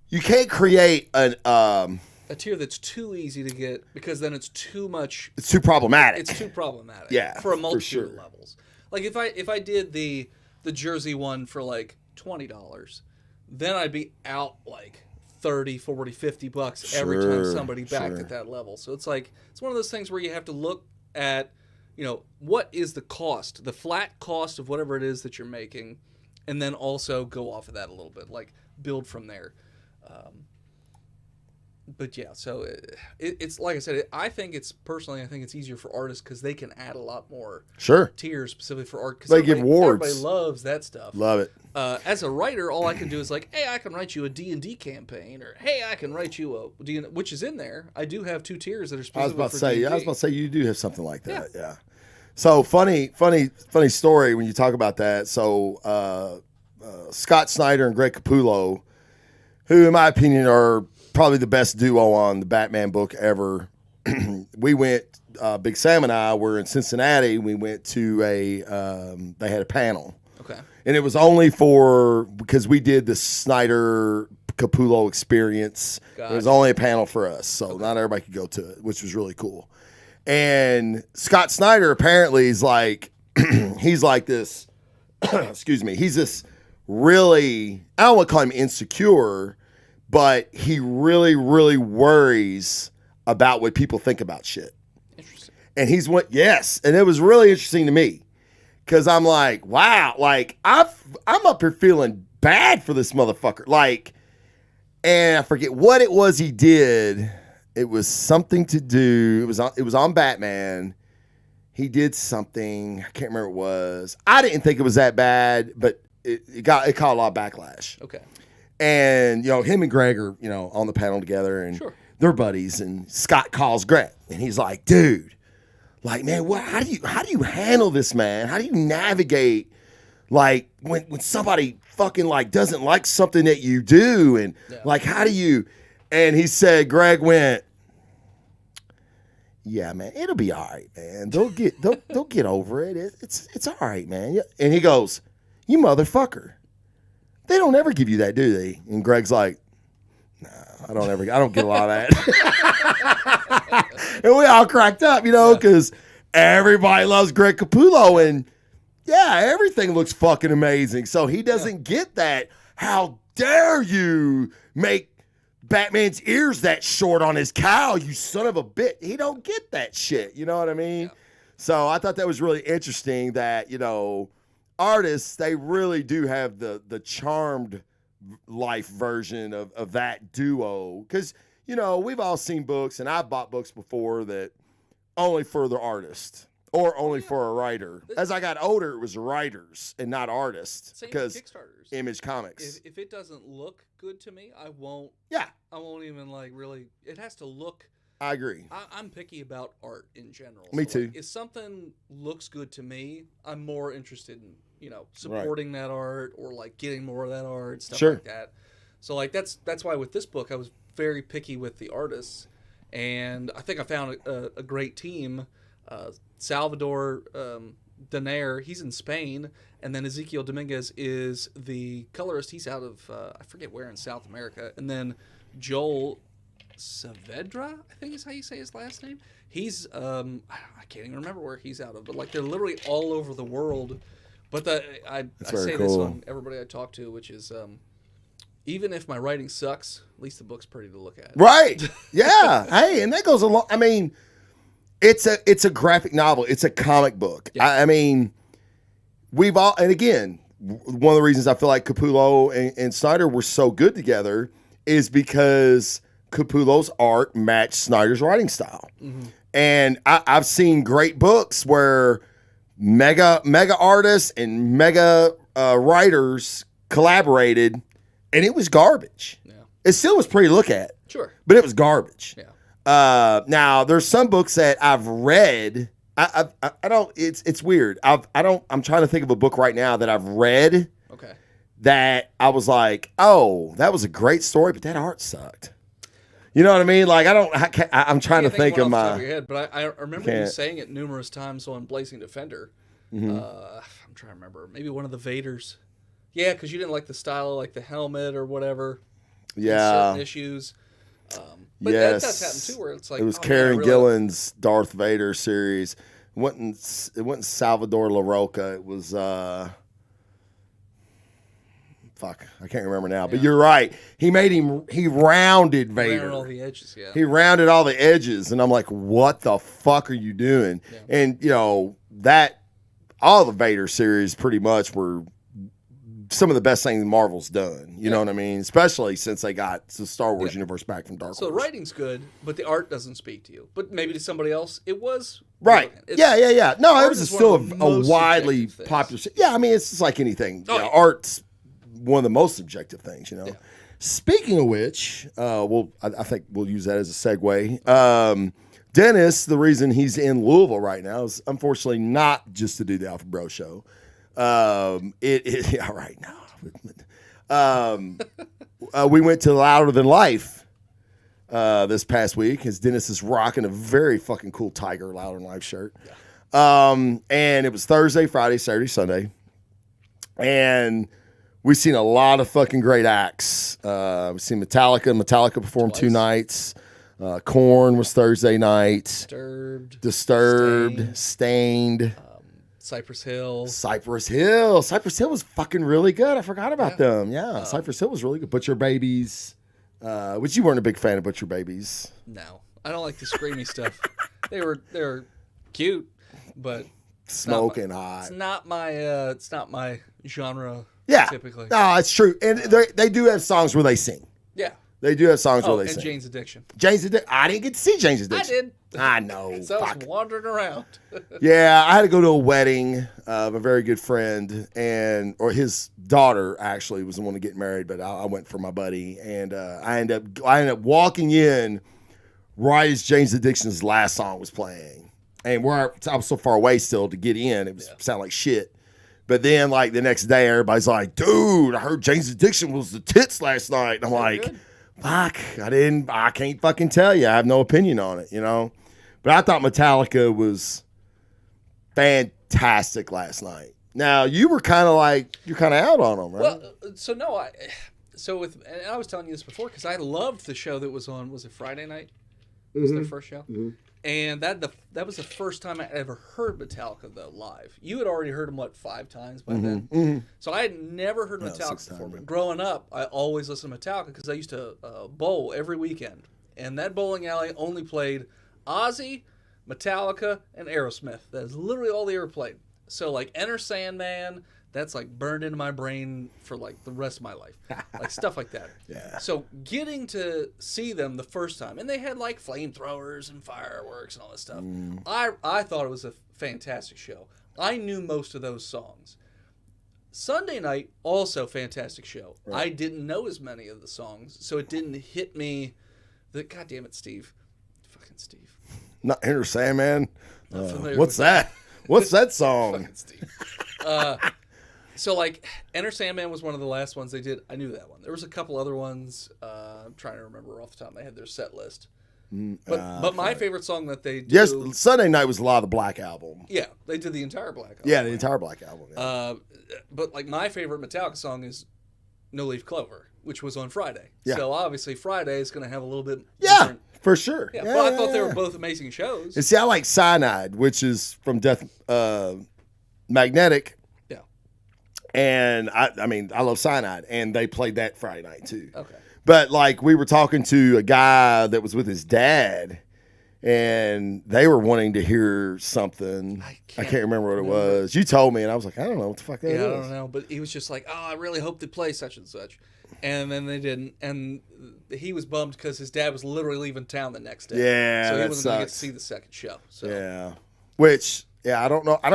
You can't create a tier that's too easy to get because then it's too much. It's too problematic. It's too problematic. Yeah. For a multitude of levels. Like if I did the jersey one for like $20. Then I'd be out like 30, 40, 50 bucks every time somebody backed at that level. So it's like, it's one of those things where you have to look at, what is the cost, the flat cost of whatever it is that you're making, and then also go off of that a little bit, like build from there. But yeah, so it's like I said. I think it's easier for artists because they can add a lot more Sure. tiers specifically for art. Cause They give awards. Everybody loves that stuff. Love it. As a writer, all I can do is like, hey, I can write you a D&D campaign, or hey, I can write you a D&D, which is in there. I do have 2 tiers that are specific for D&D. I was about to say you do have something like that. Yeah. So funny story when you talk about that. So Scott Snyder and Greg Capullo, who in my opinion are probably the best duo on the Batman book ever. We went, Big Sam and I were in Cincinnati. We went to they had a panel. Okay. And it was only because we did the Snyder Capullo experience. Gotcha. It was only a panel for us. So not everybody could go to it, which was really cool. And Scott Snyder apparently is like, he's like this, excuse me, he's this really, I don't want to call him insecure, but he really, really worries about what people think about shit. Interesting. And yes. And it was really interesting to me because I'm like, wow, like I'm up here feeling bad for this motherfucker. Like, and I forget what it was he did. It was something to do. It was on Batman. He did something. I can't remember what it was. I didn't think it was that bad, but it caught a lot of backlash. Okay. And, him and Greg are, on the panel together and they're buddies. And Scott calls Greg and he's like, dude, like, man, how do you handle this, man? How do you navigate, like, when somebody fucking, like, doesn't like something that you do? And, like, how do you, and he said, Greg went, yeah, man, it'll be all right, man. They'll get over it. It's all right, man. And he goes, you motherfucker. They don't ever give you that, do they? And Greg's like, nah, I don't get a lot of that. And we all cracked up, because everybody loves Greg Capullo. And yeah, everything looks fucking amazing. So he doesn't get that. How dare you make Batman's ears that short on his cowl, you son of a bitch. He don't get that shit. You know what I mean? Yeah. So I thought that was really interesting that, artists, they really do have the charmed life version of that duo. Because, we've all seen books, and I've bought books before that only for the artist or only for a writer. As I got older, it was writers and not artists. Because Kickstarters. Image Comics. If it doesn't look good to me, I won't. Yeah. I won't even really. It has to look. I agree. I'm picky about art in general. Me too. Like, if something looks good to me, I'm more interested in supporting that art or like getting more of that art, stuff like that. So like that's why with this book I was very picky with the artists, and I think I found a great team. Salvador Donaire, he's in Spain, and then Ezequiel Dominguez is the colorist. He's out of I forget where in South America, and then Joel Saavedra, I think is how you say his last name. He's I can't even remember where he's out of, but like they're literally all over the world. But I say this on everybody I talk to, which is even if my writing sucks, at least the book's pretty to look at. Right. Yeah. Hey, and that goes along. I mean, it's a graphic novel. It's a comic book. Yeah. I mean, and again, one of the reasons I feel like Capullo and Snyder were so good together is because Capullo's art matched Snyder's writing style. Mm-hmm. And I've seen great books where mega artists and mega writers collaborated, and it was garbage. Yeah. It still was pretty to look at. Sure. But it was garbage. Yeah. Now there's some books that I've read. I don't. It's weird. I'm trying to think of a book right now that I've read. Okay. That I was like, oh, that was a great story, but that art sucked. You know what I mean? Like I'm trying to think of my head, but I remember you saying it numerous times on Blazing Defender. Mm-hmm. I'm trying to remember. Maybe one of the Vaders. Yeah, because you didn't like the style, like the helmet or whatever. Yeah. Certain issues. But that does happen too, where it's like it was Karen Gillan's Darth Vader series. It wasn't Salvador LaRocca. It was fuck, I can't remember now. Yeah. But you're right. He rounded Vader. Rounded all the edges, yeah. He rounded all the edges, and I'm like, what the fuck are you doing? Yeah. And that all the Vader series pretty much were some of the best things Marvel's done. You know what I mean? Especially since they got the Star Wars universe back from Dark So the Horse. writing's good, but the art doesn't speak to you. But maybe to somebody else, it was. Right. It's, Yeah. No, it art was is still one of the a most widely subjective popular. things. Yeah, I mean, it's just like anything. Oh, Yeah, yeah. Art's one of the most subjective things, you know. Yeah. Speaking of which, I think we'll use that as a segue. Dennis, the reason he's in Louisville right now is unfortunately not just to do the Alpha Bro show. Yeah, right now. We went to Louder Than Life this past week as Dennis is rocking a very fucking cool Tiger Louder Than Life shirt. And it was Thursday, Friday, Saturday, Sunday. And we've seen a lot of fucking great acts. We've seen Metallica. Metallica performed Twice. 2 nights. Korn was Thursday night. Disturbed. Stained. Cypress Hill. Cypress Hill. Cypress Hill was fucking really good. I forgot about them. Yeah, Cypress Hill was really good. Butcher Babies. Which you weren't a big fan of Butcher Babies. No, I don't like the screamy stuff. They were cute, but Smoking hot. it's not my genre. Yeah. typically. No, it's true. And they do have songs where they sing. Yeah. They do have songs Oh, where they and sing. Jane's Addiction. Jane's Addiction. I didn't get to see Jane's Addiction. I did. I know. So I Fuck. was wandering around. Yeah, I had to go to a wedding of a very good friend, or his daughter actually was the one to get married, but I went for my buddy, and I ended up walking in right as Jane's Addiction's last song was playing, and I was so far away still to get in, it was sound like shit. But then, like the next day, everybody's like, "Dude, I heard Jane's Addiction was the tits last night." And I'm like, good. "Fuck, I can't fucking tell you. I have no opinion on it, you know." But I thought Metallica was fantastic last night. Now you were kind of out on them, right? Well, and I was telling you this before because I loved the show that was on. Was it Friday night? Was their first show? Mm-hmm. And that was the first time I ever heard Metallica though live. You had already heard them 5 times by then. Mm-hmm. So I had never heard No, Metallica 6 before. times, But yeah. growing up, I always listened to Metallica because I used to bowl every weekend, and that bowling alley only played Ozzy, Metallica, and Aerosmith. That is literally all they ever played. So like Enter Sandman, that's like burned into my brain for like the rest of my life, like stuff like that. Yeah. So getting to see them the first time, and they had like flamethrowers and fireworks and all this stuff. I thought it was a fantastic show. I knew most of those songs. Sunday night, also fantastic show. Right. I didn't know as many of the songs, so it didn't hit me. God damn it, Steve. Fucking Steve. Not Enter Sandman. Not familiar What's with that? What's that song? Fucking Steve. So like Enter Sandman was one of the last ones they did. I knew that one. There was a couple other ones. I'm trying to remember off the top of my head their set list. But my favorite song that they do. Yes, Sunday night was a lot of the Black Album. Yeah, they did the entire Black Album. Yeah, the entire Black Album. Yeah. But like my favorite Metallica song is No Leaf Clover, which was on Friday. Yeah. So obviously Friday is going to have a little bit Yeah, different. for sure. Yeah, Yeah, but I yeah, thought they yeah. were both amazing shows. And see, I like Cyanide, which is from Death Magnetic. Yeah. And I mean, I love Cyanide, and they played that Friday night too. Okay. But like, we were talking to a guy that was with his dad, and they were wanting to hear something. I can't remember what it was. You told me, and I was like, I don't know what the fuck that is. Yeah, I don't know, but he was just like, "Oh, I really hope they play such and such," and then they didn't, and he was bummed because his dad was literally leaving town the next day. Yeah, so he that wasn't going to get to sucks. see the second show. So Yeah. Which, yeah, I don't know. I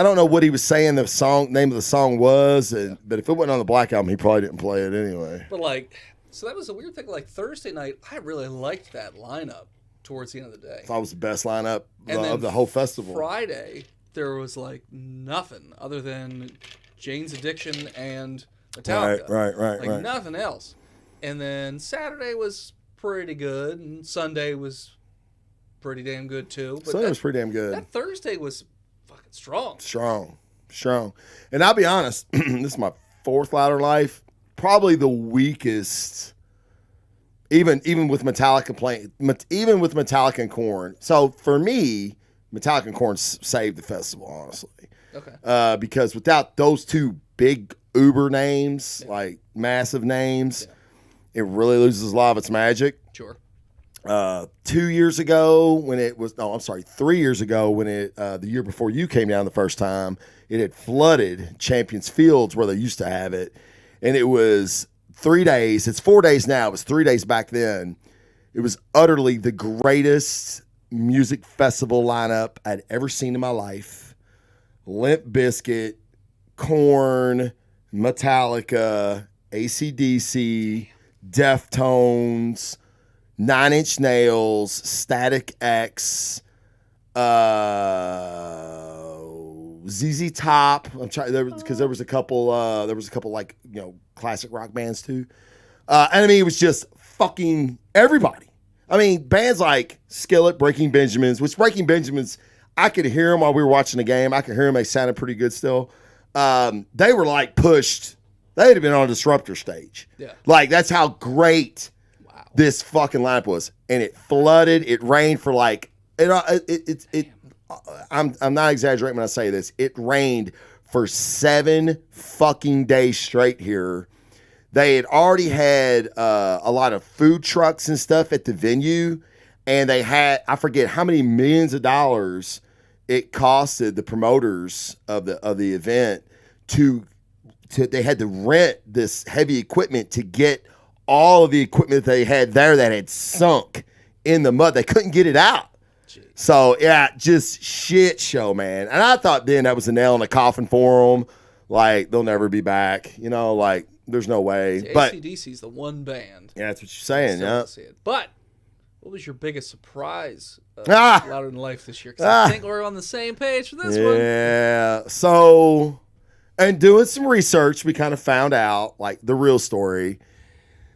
don't know what he was saying the name of the song was, but if it wasn't on the Black Album, he probably didn't play it anyway. But like, so that was a weird thing. Like Thursday night, I really liked that lineup towards the end of the day. I thought it was the best lineup And then of the whole festival. Friday, there was like nothing other than Jane's Addiction and Metallica. Right. Like nothing else. And then Saturday was pretty good, and Sunday was pretty damn good too. But Sunday was pretty damn good. that Thursday was fucking strong. Strong. And I'll be honest, this is my 4th Louder Life, probably the weakest. Even with Metallica playing, even with Metallica and Korn. So for me, Metallica and Korn saved the festival, honestly. Okay. Because without those two big uber names, like massive names, it really loses a lot of its magic. Sure. 2 years ago when it was, no, I'm sorry, 3 years ago when it, the year before you came down the first time, it had flooded Champions Fields where they used to have it. And it was 3 days. It's 4 days now. It was 3 days back then. It was utterly the greatest music festival lineup I'd ever seen in my life. Limp Bizkit, Korn, Metallica, AC/DC, Deftones, Nine Inch Nails, Static X, ZZ Top. I'm trying because there was a couple like classic rock bands too. And I mean it was just fucking everybody. I mean bands like Skillet, Breaking Benjamins, which Breaking Benjamins I could hear them while we were watching the game. I could hear them; they sounded pretty good still. They were like pushed. They'd have been on a Disruptor stage. Yeah, like that's how great this fucking lineup was, and it flooded. It rained for like I'm not exaggerating when I say this. It rained for 7 fucking days straight here. They had already had a lot of food trucks and stuff at the venue, and they had, I forget how many millions of dollars it costed the promoters of the event to they had to rent this heavy equipment to get all of the equipment they had there that had sunk in the mud. They couldn't get it out. Jeez. So, yeah, just shit show, man. And I thought then that was a nail in the coffin for them. Like, they'll never be back. Like, there's no way. See, but AC/DC's the one band. Yeah, that's what you're saying, yeah. But what was your biggest surprise Louder Than Life this year? Because I think we're on the same page for this one. Yeah. So, and doing some research, we kind of found out, like, the real story.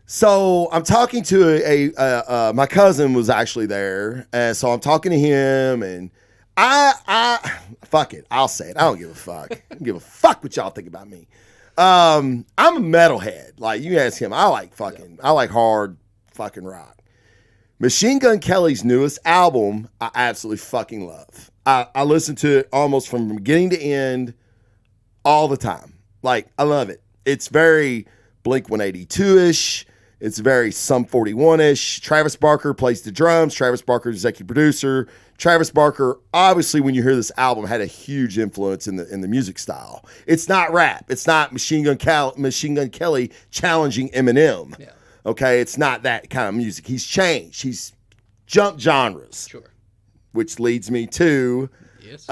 So I'm talking to my cousin was actually there, and so I'm talking to him, and I fuck it, I'll say it. I don't give a fuck. I don't give a fuck what y'all think about me. I'm a metalhead. Like you ask him, I like hard fucking rock. Machine Gun Kelly's newest album, I absolutely fucking love. I listen to it almost from beginning to end, all the time. Like I love it. It's very Blink 182-ish. It's very Sum 41-ish. Travis Barker plays the drums. Travis Barker is executive producer. Travis Barker, obviously, when you hear this album, had a huge influence in the music style. It's not rap. It's not Machine Gun Kelly challenging Eminem. Yeah. Okay, it's not that kind of music. He's changed. He's jumped genres. Sure. Which leads me to, yes.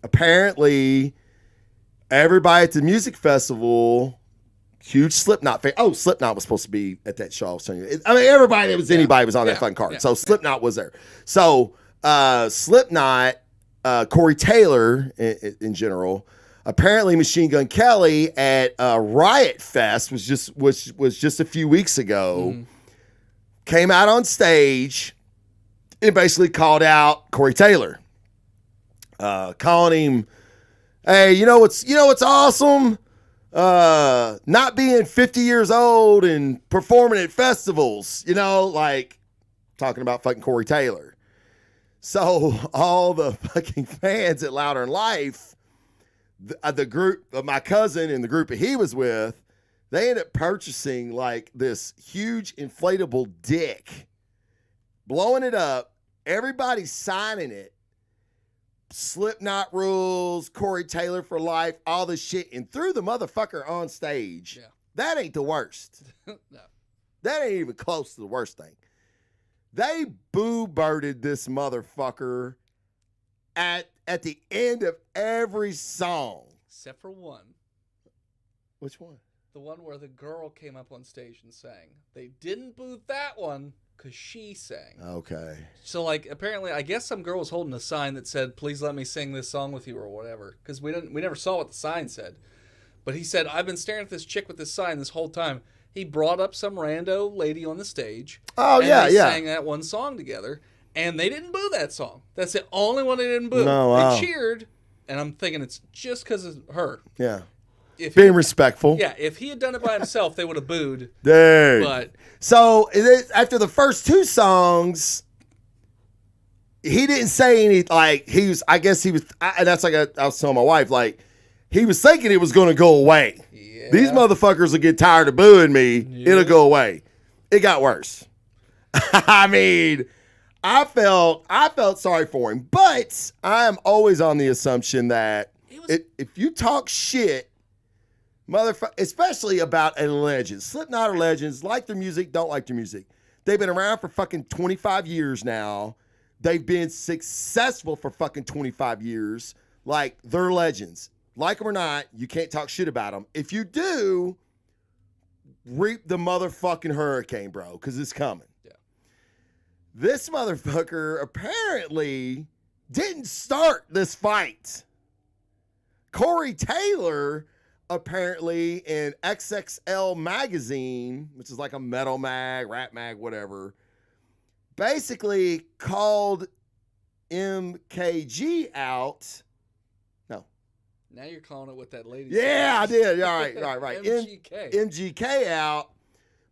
Apparently, everybody at the music festival. Huge Slipknot fan. Oh, Slipknot was supposed to be at that show. I mean, everybody that was anybody was on that fucking card. Yeah. So Slipknot was there. So Slipknot, Corey Taylor in general. Apparently, Machine Gun Kelly at Riot Fest was just a few weeks ago. Came out on stage and basically called out Corey Taylor, calling him, "Hey, you know what's awesome? Not being 50 years old and performing at festivals, like talking about fucking Corey Taylor." So all the fucking fans at Louder Than Life, the group of my cousin and the group that he was with, they ended up purchasing like this huge inflatable dick, blowing it up, everybody signing it. Slipknot rules, Corey Taylor for life, all this shit, and threw the motherfucker on stage. Yeah. That ain't the worst. No. That ain't even close to the worst thing. They boo-birded this motherfucker at the end of every song. Except for one. Which one? The one where the girl came up on stage and sang. They didn't boo that one. Because she sang. Okay. So, like, apparently, I guess some girl was holding a sign that said, "Please let me sing this song with you," or whatever. Because we never saw what the sign said. But he said, "I've been staring at this chick with this sign this whole time." He brought up some rando lady on the stage. Oh, and they sang that one song together. And they didn't boo that song. That's the only one they didn't boo. No, wow. They cheered. And I'm thinking it's just because of her. Yeah. Being respectful. Yeah, if he had done it by himself, they would have booed. Dude. But so after the first 2 songs, he didn't say any, like, he was, I guess he was, and that's like I was telling my wife, like, he was thinking it was going to go away. Yeah. These motherfuckers will get tired of booing me. Yeah. It'll go away. It got worse. I mean, I felt sorry for him, but I am always on the assumption that if you talk shit, motherfucker, especially about a legend, Slipknot are legends, like their music, don't like their music. They've been around for fucking 25 years now. They've been successful for fucking 25 years. Like, they're legends. Like them or not, you can't talk shit about them. If you do, reap the motherfucking hurricane, bro, because it's coming. Yeah. This motherfucker apparently didn't start this fight. Corey Taylor apparently in XXL magazine, which is like a metal mag, rap mag, whatever, basically called MKG out. No. Now you're calling it what that lady Yeah, I said. did. All right. MGK. MGK out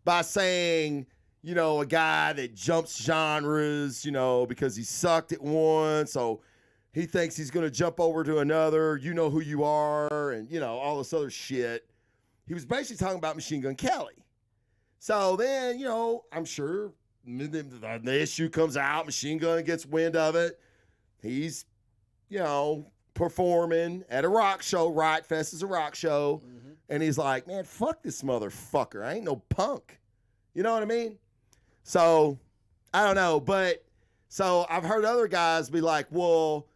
by saying, you know, a guy that jumps genres, you know, because he sucked at one, so he thinks he's going to jump over to another, you know who you are, and, you know, all this other shit. He was basically talking about Machine Gun Kelly. So then, you know, I'm sure the issue comes out. Machine Gun gets wind of it. He's, you know, performing at a rock show. Riot Fest is a rock show. Mm-hmm. And he's like, man, fuck this motherfucker. I ain't no punk. You know what I mean? So, I don't know. But, so I've heard other guys be like, well,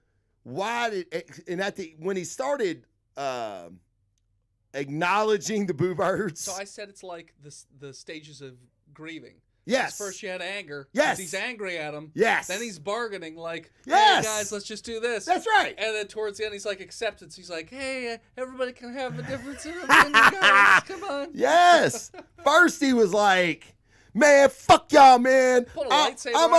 why did, and when he started acknowledging the Boo Birds. So I said it's like the stages of grieving. Yes. First you had anger. Yes. He's angry at him. Yes. Then he's bargaining like, yes. Hey guys, let's just do this. That's right. And then towards the end he's like acceptance. He's like, hey, everybody can have a difference in opinion, guys. Come on. Yes. First he was like, man, fuck y'all, man. I'm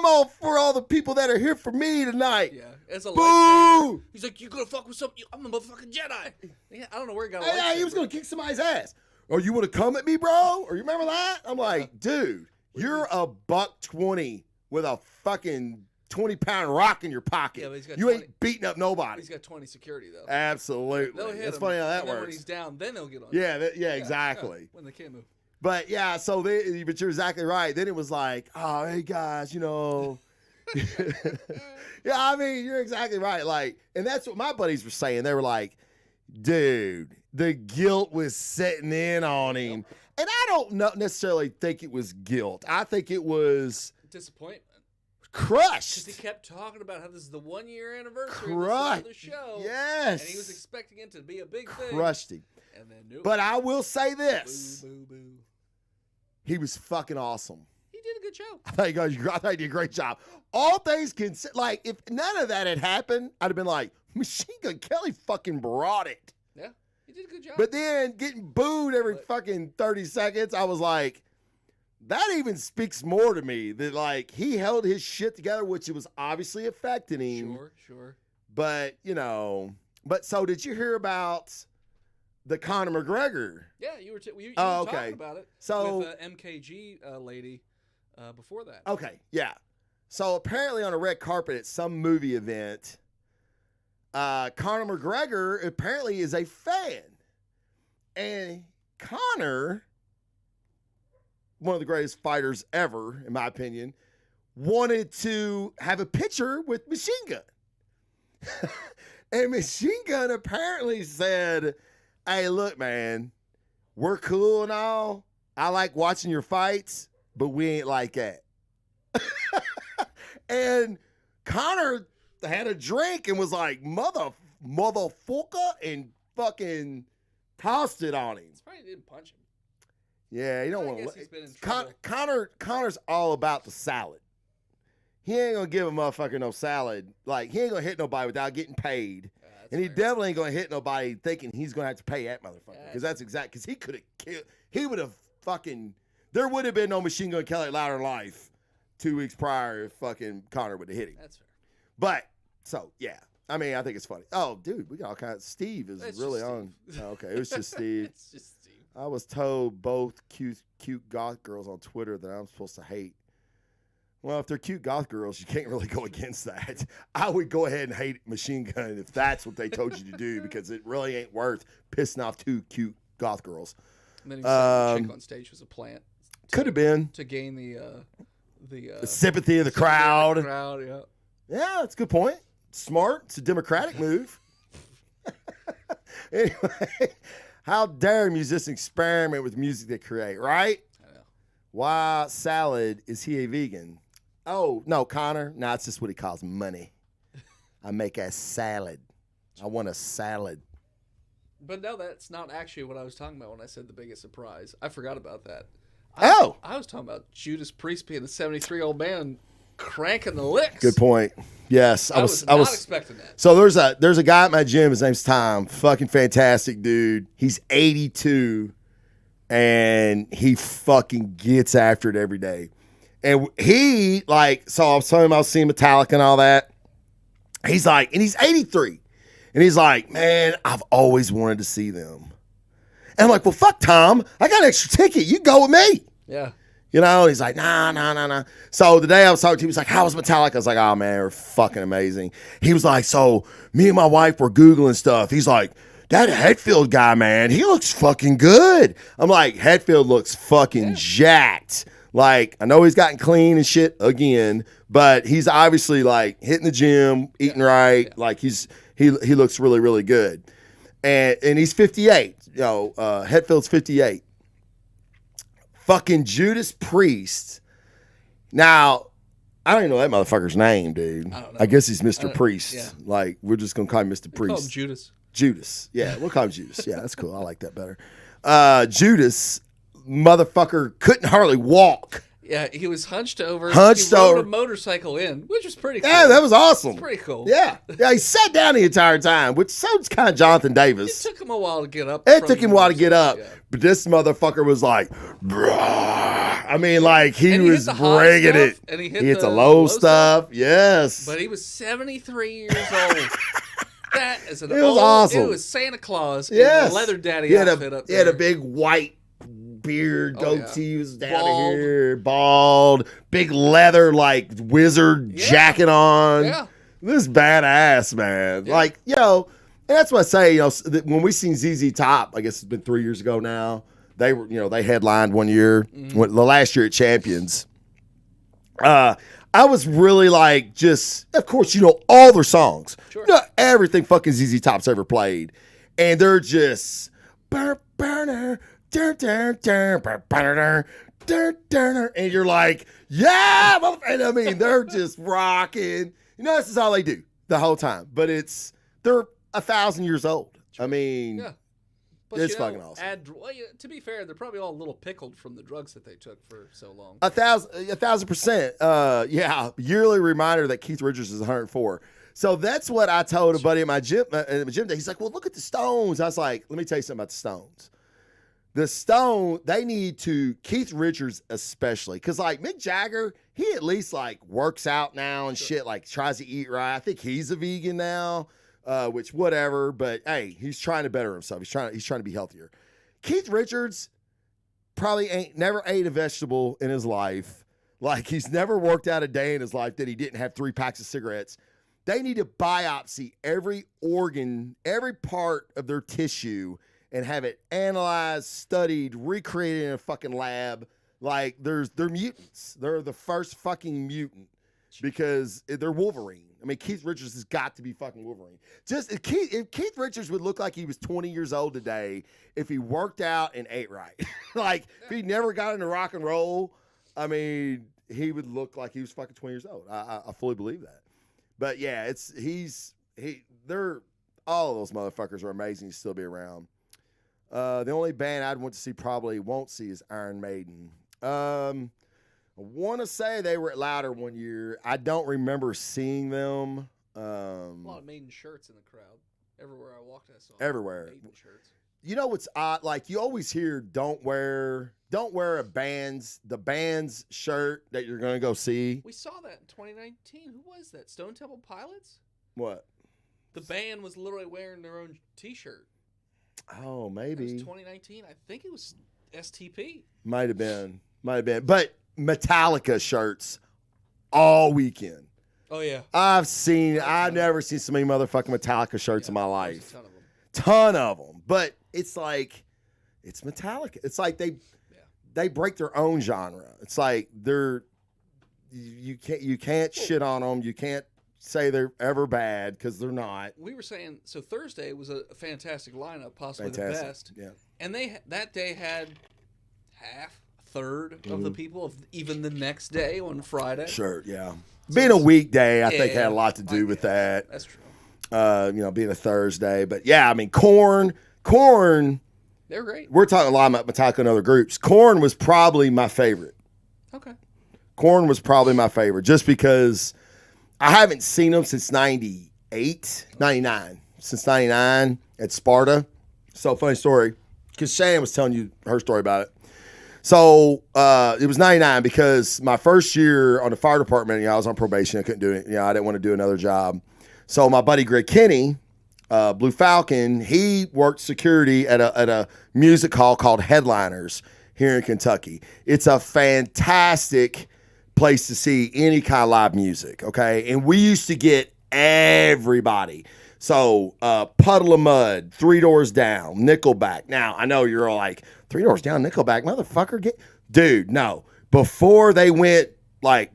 all for all the people that are here for me tonight. Yeah. As a Boo! lightsaber. He's like, you gonna fuck with something? I'm a motherfucking Jedi. Yeah, I don't know where he got a lightsaber. Yeah, he was gonna kick somebody's ass. Or you want to come at me, bro? Or you remember that? I'm like, dude, you're a $120 with a fucking 20-pound rock in your pocket. Yeah, but he's got 20, ain't beating up nobody. He's got 20 security though. Absolutely. They'll hit That's him, funny how that and works. Then when he's down, then they'll get on. Yeah, exactly. Yeah, when they can't move. But yeah, so but you're exactly right. Then it was like, oh, hey guys, you know. Yeah, I mean, you're exactly right. Like, and that's what my buddies were saying. They were like, dude, the guilt was setting in on him. And I don't necessarily think it was guilt. I think it was disappointment. Crushed. Because he kept talking about how this is the 1-year anniversary of the show. Yes. And he was expecting it to be a big thing. Crushed him. And then knew but I will say this. Boo, boo, boo. He was fucking awesome. He did a good job. I thought he did a great job. All things considered, like, if none of that had happened, I'd have been like, Machine Gun Kelly fucking brought it. Yeah, he did a good job. But then getting booed every fucking 30 seconds, I was like, that even speaks more to me that, like, he held his shit together, which it was obviously affecting him. Sure. But, you know, so did you hear about the Conor McGregor? Yeah, you were talking about it. So with MKG lady before that. Okay, yeah. So apparently on a red carpet at some movie event, Conor McGregor apparently is a fan. And Conor, one of the greatest fighters ever, in my opinion, wanted to have a picture with Machine Gun. And Machine Gun apparently said, hey, look, man, we're cool and all. I like watching your fights, but we ain't like that. And Conor had a drink and was like, motherfucker, and fucking tossed it on him. He probably didn't punch him. Yeah, you don't want to. Conor's all about the salad. He ain't gonna give a motherfucker no salad. Like, he ain't gonna hit nobody without getting paid. And he definitely ain't gonna hit nobody thinking he's gonna have to pay that motherfucker. Because that's exact. Because he could have killed. He would have fucking. There would have been no Machine Gun Kelly Louder in Life 2 weeks prior if fucking Conor would have hit him. That's fair. But so yeah, I mean, I think it's funny. Oh, dude, we got all kinds. Steve is really on. Oh, okay, it was just Steve. It's just Steve. I was told both cute goth girls on Twitter that I'm supposed to hate. Well, if they're cute goth girls, you can't really go against that. I would go ahead and hate Machine Gun if that's what they told you to do, because it really ain't worth pissing off 2 cute goth girls. And then he said the chick on stage was a plant. Could have been. To gain the the sympathy of the crowd. Yeah. Yeah, that's a good point. Smart. It's a democratic move. Anyway, how dare musicians experiment with music they create, right? I know. Why salad is he a vegan? Oh, no, Connor. No, it's just what he calls money. I make a salad. I want a salad. But no, that's not actually what I was talking about when I said the biggest surprise. I forgot about that. I was talking about Judas Priest being a 73-year-old man cranking the licks. Good point. Yes, I was not expecting that. So there's a guy at my gym. His name's Tom. Fucking fantastic dude. He's 82, and he fucking gets after it every day. And he so I was telling him I was seeing Metallica and all that. He's like, and he's 83, and he's like, man, I've always wanted to see them. And I'm like, well, fuck Tom. I got an extra ticket. You go with me. Yeah. You know, and he's like, nah. So the day I was talking to him, he was like, how was Metallica? I was like, oh, man, they're fucking amazing. He was like, so me and my wife were Googling stuff. He's like, that Hetfield guy, man, he looks fucking good. I'm like, Hetfield looks fucking jacked. Like, I know he's gotten clean and shit again, but he's obviously, like, hitting the gym, eating right. Yeah. Like, he looks really, really good. And he's 58. You know, Hetfield's 58. Fucking Judas Priest. Now, I don't even know that motherfucker's name, dude. I don't know. I guess he's Mr. Priest. Yeah. Like, we're just going to call him Mr. Priest. Call him Judas. Judas. Yeah, we'll call him Judas. Yeah, that's cool. I like that better. Judas, motherfucker, couldn't hardly walk. Yeah, he was hunched over. He rode a motorcycle in, which was pretty cool. Yeah, that was awesome. It's pretty cool. Yeah. Yeah, he sat down the entire time, which sounds kind of Jonathan Davis. It took him a while to get up. It took him a while to get up. Yeah. But this motherfucker was like, bruh. I mean, like, he was bringing it. And he hit the low stuff. Yes. But he was 73 years old. That is an It was awesome. It was Santa Claus in Yes. a leather daddy outfit up there. He had a big white beard, goatee was down Bald. here, bald, big leather, like, wizard jacket on. Yeah. This badass, man. Yeah. Like, and that's what I say, when we seen ZZ Top, I guess it's been 3 years ago now, they were, they headlined one year, the last year at Champions. I was really like, of course, all their songs. Sure. Everything fucking ZZ Top's ever played. And they're just, and you're like, yeah, and I mean, they're just rocking. This is all they do the whole time. But they're 1,000 years old. I mean, But, it's fucking awesome. To be fair, they're probably all a little pickled from the drugs that they took for so long. 1,000%. Yeah. Yearly reminder that Keith Richards is 104. So that's what I told a buddy at my gym day. He's like, well, look at the Stones. I was like, let me tell you something about the Stones. They need to, Keith Richards especially, because like Mick Jagger, he at least like works out now and shit, like tries to eat right. I think he's a vegan now, which whatever, but hey, he's trying to better himself. He's trying to be healthier. Keith Richards probably never ate a vegetable in his life. Like he's never worked out a day in his life that he didn't have 3 packs of cigarettes. They need to biopsy every organ, every part of their tissue, and have it analyzed, studied, recreated in a fucking lab. Like they're mutants. They're the first fucking mutant because they're Wolverine. I mean, Keith Richards has got to be fucking Wolverine. If Keith Richards would look like he was 20 years old today if he worked out and ate right. Like if he never got into rock and roll, I mean, he would look like he was fucking 20 years old. I fully believe that. But yeah, they're all of those motherfuckers are amazing to still be around. The only band I'd want to see probably won't see is Iron Maiden. I want to say they were at Louder one year. I don't remember seeing them. A lot of Maiden shirts in the crowd. Everywhere I walked, I saw everywhere. Maiden shirts. You know what's odd? Like you always hear, don't wear the band's shirt that you're gonna go see. We saw that in 2019. Who was that? Stone Temple Pilots? What? The band was literally wearing their own T-shirt. Oh, maybe. It was 2019. I think it was STP. Might have been. But Metallica shirts all weekend. Oh, yeah. I've never seen so many motherfucking Metallica shirts in my life. A ton of them. Ton of them. But it's like, it's Metallica. It's like they break their own genre. It's like they're you can't shit on them. You can't say they're ever bad because they're not. We were saying so Thursday was a fantastic lineup, possibly the Fantastic. best. Yeah. And that day had a third of the people of even the next day on Friday. Sure, yeah. Being a weekday, I think Yeah, had a lot to do with that. That's true. Being a Thursday, but yeah, I mean, Korn. They're great. We're talking a lot about Metallica and other groups. Korn was probably my favorite. Okay. Korn was probably my favorite, just because I haven't seen them since 99. Since 99 at Sparta. So, funny story, because Shannon was telling you her story about it. So, it was 99 because my first year on the fire department, I was on probation. I couldn't do it. I didn't want to do another job. So, my buddy Greg Kinney, Blue Falcon, he worked security at a music hall called Headliners here in Kentucky. It's a fantastic place to see any kind of live music, okay? And we used to get everybody. So, Puddle of Mud, Three Doors Down, Nickelback. Now, I know you're all like, Three Doors Down, Nickelback, motherfucker, dude, no. Before they went, like,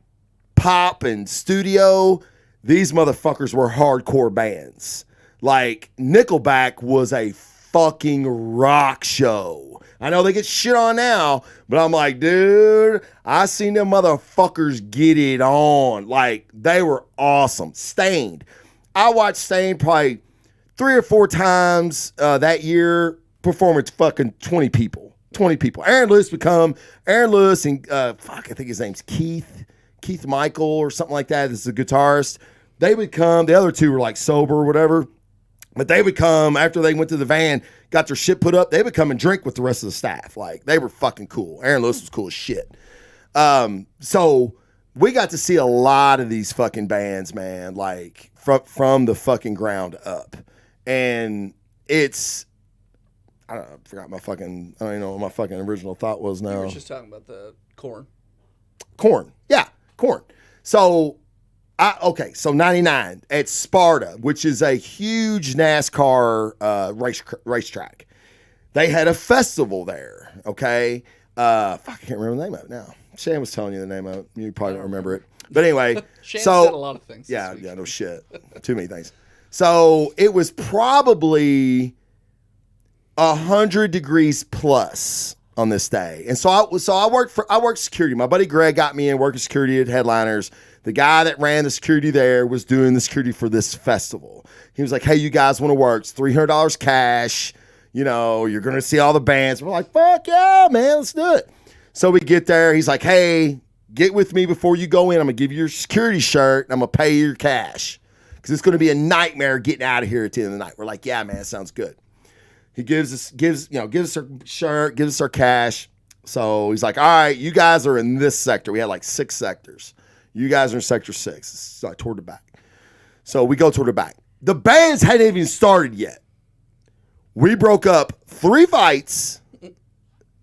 pop and studio, these motherfuckers were hardcore bands. Like, Nickelback was a fucking rock show. I know they get shit on now, but I'm like, dude, I seen them motherfuckers get it on. Like, they were awesome. Stained. I watched Stained probably 3 or 4 times that year, perform with fucking 20 people. 20 people. Aaron Lewis and, I think his name's Keith Michael or something like that. This is a guitarist. They would come, the other two were like sober or whatever. But they would come after they went to the van, got their shit put up. They would come and drink with the rest of the staff. Like, they were fucking cool. Aaron Lewis was cool as shit. So we got to see a lot of these fucking bands, man, like from the fucking ground up. And it's, I don't know, I don't even know what my fucking original thought was now. You were just talking about the Korn. Yeah, Korn. So, so 99 at Sparta, which is a huge NASCAR racetrack. They had a festival there, okay? I can't remember the name of it now. Shan was telling you the name of it. You probably don't remember it. But anyway. Shan said a lot of things. Yeah, no shit. Too many things. So it was probably 100 degrees plus on this day. And so I worked security. My buddy Greg got me in working security at Headliners. The guy that ran the security there was doing the security for this festival. He was like, hey, you guys want to work? It's $300 cash. You're going to see all the bands. We're like, fuck yeah, man, let's do it. So we get there. He's like, hey, get with me before you go in. I'm going to give you your security shirt, and I'm going to pay you your cash because it's going to be a nightmare getting out of here at the end of the night. We're like, yeah, man, sounds good. He gives us our shirt, gives us our cash. So he's like, all right, you guys are in this sector. We had like 6 sectors. You guys are in sector 6. It's like toward the back. So we go toward the back. The bands hadn't even started yet. We broke up 3 fights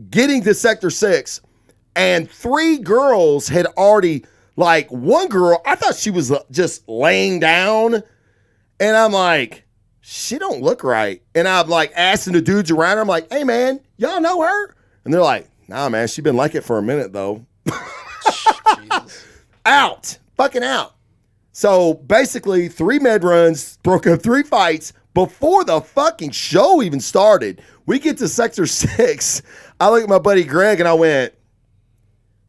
getting to sector 6, and 3 girls had already, like, one girl, I thought she was just laying down, and I'm like, she don't look right. And I'm like asking the dudes around her, I'm like, hey man, y'all know her? And they're like, nah man, she been like it for a minute though. Jesus. Fucking out. So basically 3 med runs, broke up 3 fights before the fucking show even started. We get to sector 6. I look at my buddy Greg and I went,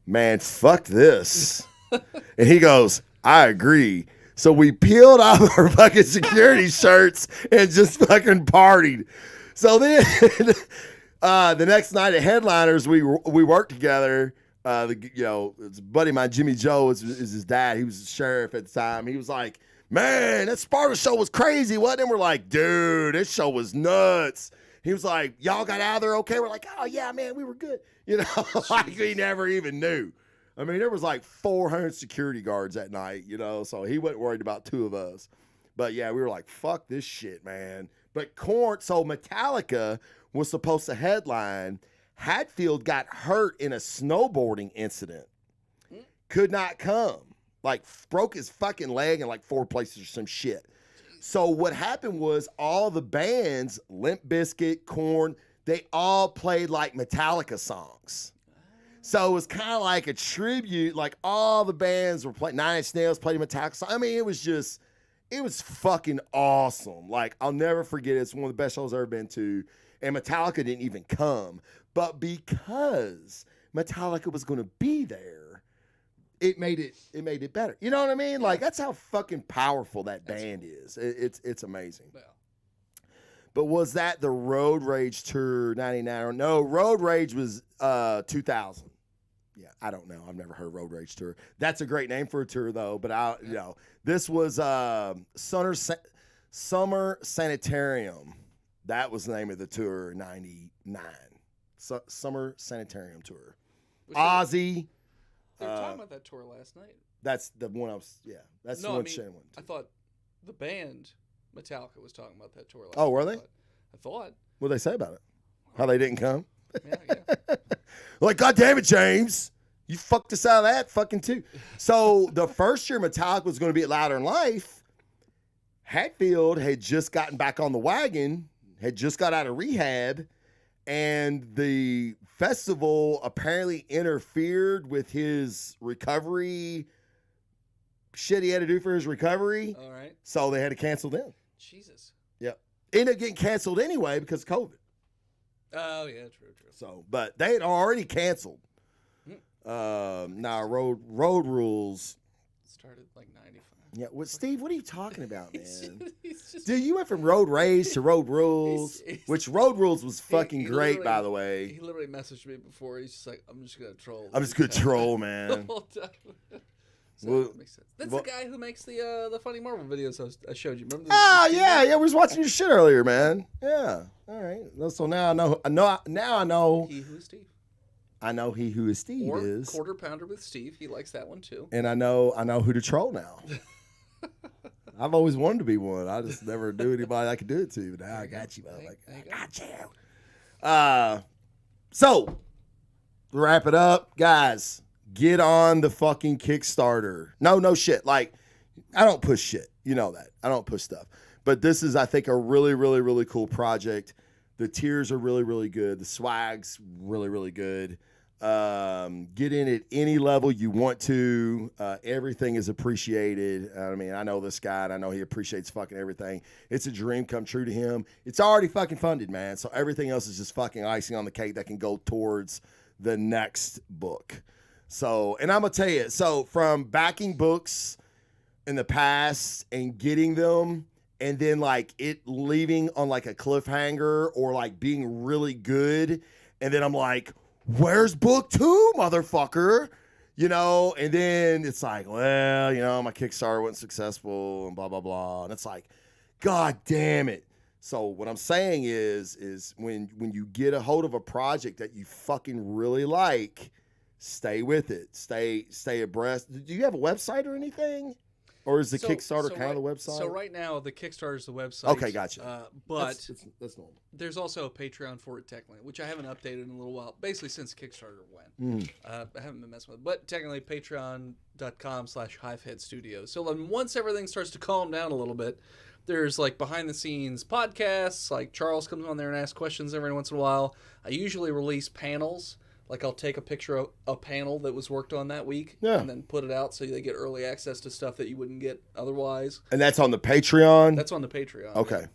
man, fuck this. And he goes, I agree. So we peeled off our fucking security shirts and just fucking partied. So then the next night at Headliners, we worked together. It's a buddy of mine, Jimmy Joe, is his dad. He was the sheriff at the time. He was like, man, that Sparta show was crazy, wasn't it? And we're like, dude, this show was nuts. He was like, y'all got out of there okay? We're like, oh, yeah, man, we were good. Like we never even knew. I mean, there was like 400 security guards that night, so he wasn't worried about 2 of us. But, yeah, we were like, fuck this shit, man. But so Metallica was supposed to headline. Hatfield got hurt in a snowboarding incident. Could not come. Like, broke his fucking leg in like 4 places or some shit. So what happened was all the bands, Limp Bizkit, Korn, they all played like Metallica songs. So it was kind of like a tribute. Like all the bands were playing. Nine Inch Nails played Metallica. I mean, it was fucking awesome. Like I'll never forget it. It's one of the best shows I've ever been to. And Metallica didn't even come. But because Metallica was going to be there, it made it better. You know what I mean? Like that's how fucking powerful that band is. It's amazing. Yeah. But was that the Road Rage tour 99 or no? Road Rage was 2000. Yeah, I don't know. I've never heard Road Rage tour. That's a great name for a tour though. But this was Summer Sanitarium. That was the name of the tour, 99. Summer Sanitarium tour. Ozzy. They were talking about that tour last night. That's the one I was, yeah. That's the one Shane went to. I thought the band Metallica was talking about that tour last night. Oh, were they? I thought. What did they say about it? How they didn't come? Yeah. Like, God damn it, James. You fucked us out of that fucking too. So the first year Metallica was going to be at Louder in Life, Hetfield had just gotten back on the wagon, had just got out of rehab, and the festival apparently interfered with his recovery shit he had to do for his recovery. All right. So they had to cancel them. Jesus. Yep. Ended up getting canceled anyway because of COVID. Oh, yeah, true. So, but they had already canceled. Now Road Rules started like 95. Yeah, Steve, what are you talking about, man? Just, Dude, you went from Road Rage to Road Rules, which Road Rules was fucking great, by the way. He literally messaged me before. He's just like, I'm just gonna troll. I'm just gonna troll, man. So that makes sense. That's the guy who makes the funny Marvel videos I showed you. Remember? Yeah. We was watching your shit earlier, man. Yeah. All right. So now I know. He Who Is Steve. I know he who is Steve or is. Quarter Pounder with Steve. He likes that one too. And I know who to troll now. I've always wanted to be one. I just never knew anybody I could do it to. But now I got you, motherfucker. I got you. So to wrap it up, guys. Get on the fucking Kickstarter. No shit. Like, I don't push shit. You know that. I don't push stuff. But this is, I think, a really, really, really cool project. The tiers are really, really good. The swag's really, really good. Get in at any level you want to. Everything is appreciated. I mean, I know this guy, and I know he appreciates fucking everything. It's a dream come true to him. It's already fucking funded, man. So everything else is just fucking icing on the cake that can go towards the next book. So, and I'm going to tell you, so from backing books in the past and getting them and then like it leaving on like a cliffhanger or like being really good. And then I'm like, where's book 2, motherfucker? You know, and then it's like, well, you know, my Kickstarter wasn't successful and blah, blah, blah. And it's like, God damn it. So what I'm saying is when you get a hold of a project that you fucking really like, stay with it. Stay abreast. Do you have a website or anything? Or is the Kickstarter kind of the website? So right now, the Kickstarter is the website. Okay, gotcha. But that's normal. There's also a Patreon for it, technically, which I haven't updated in a little while. Basically, since Kickstarter went. I haven't been messing with it. But technically, patreon.com/Hivehead Studios. So then once everything starts to calm down a little bit, there's like behind-the-scenes podcasts. Like Charles comes on there and asks questions every once in a while. I usually release panels. Like, I'll take a picture of a panel that was worked on that week and then put it out so they get early access to stuff that you wouldn't get otherwise. And that's on the Patreon? That's on the Patreon. Okay. Yeah.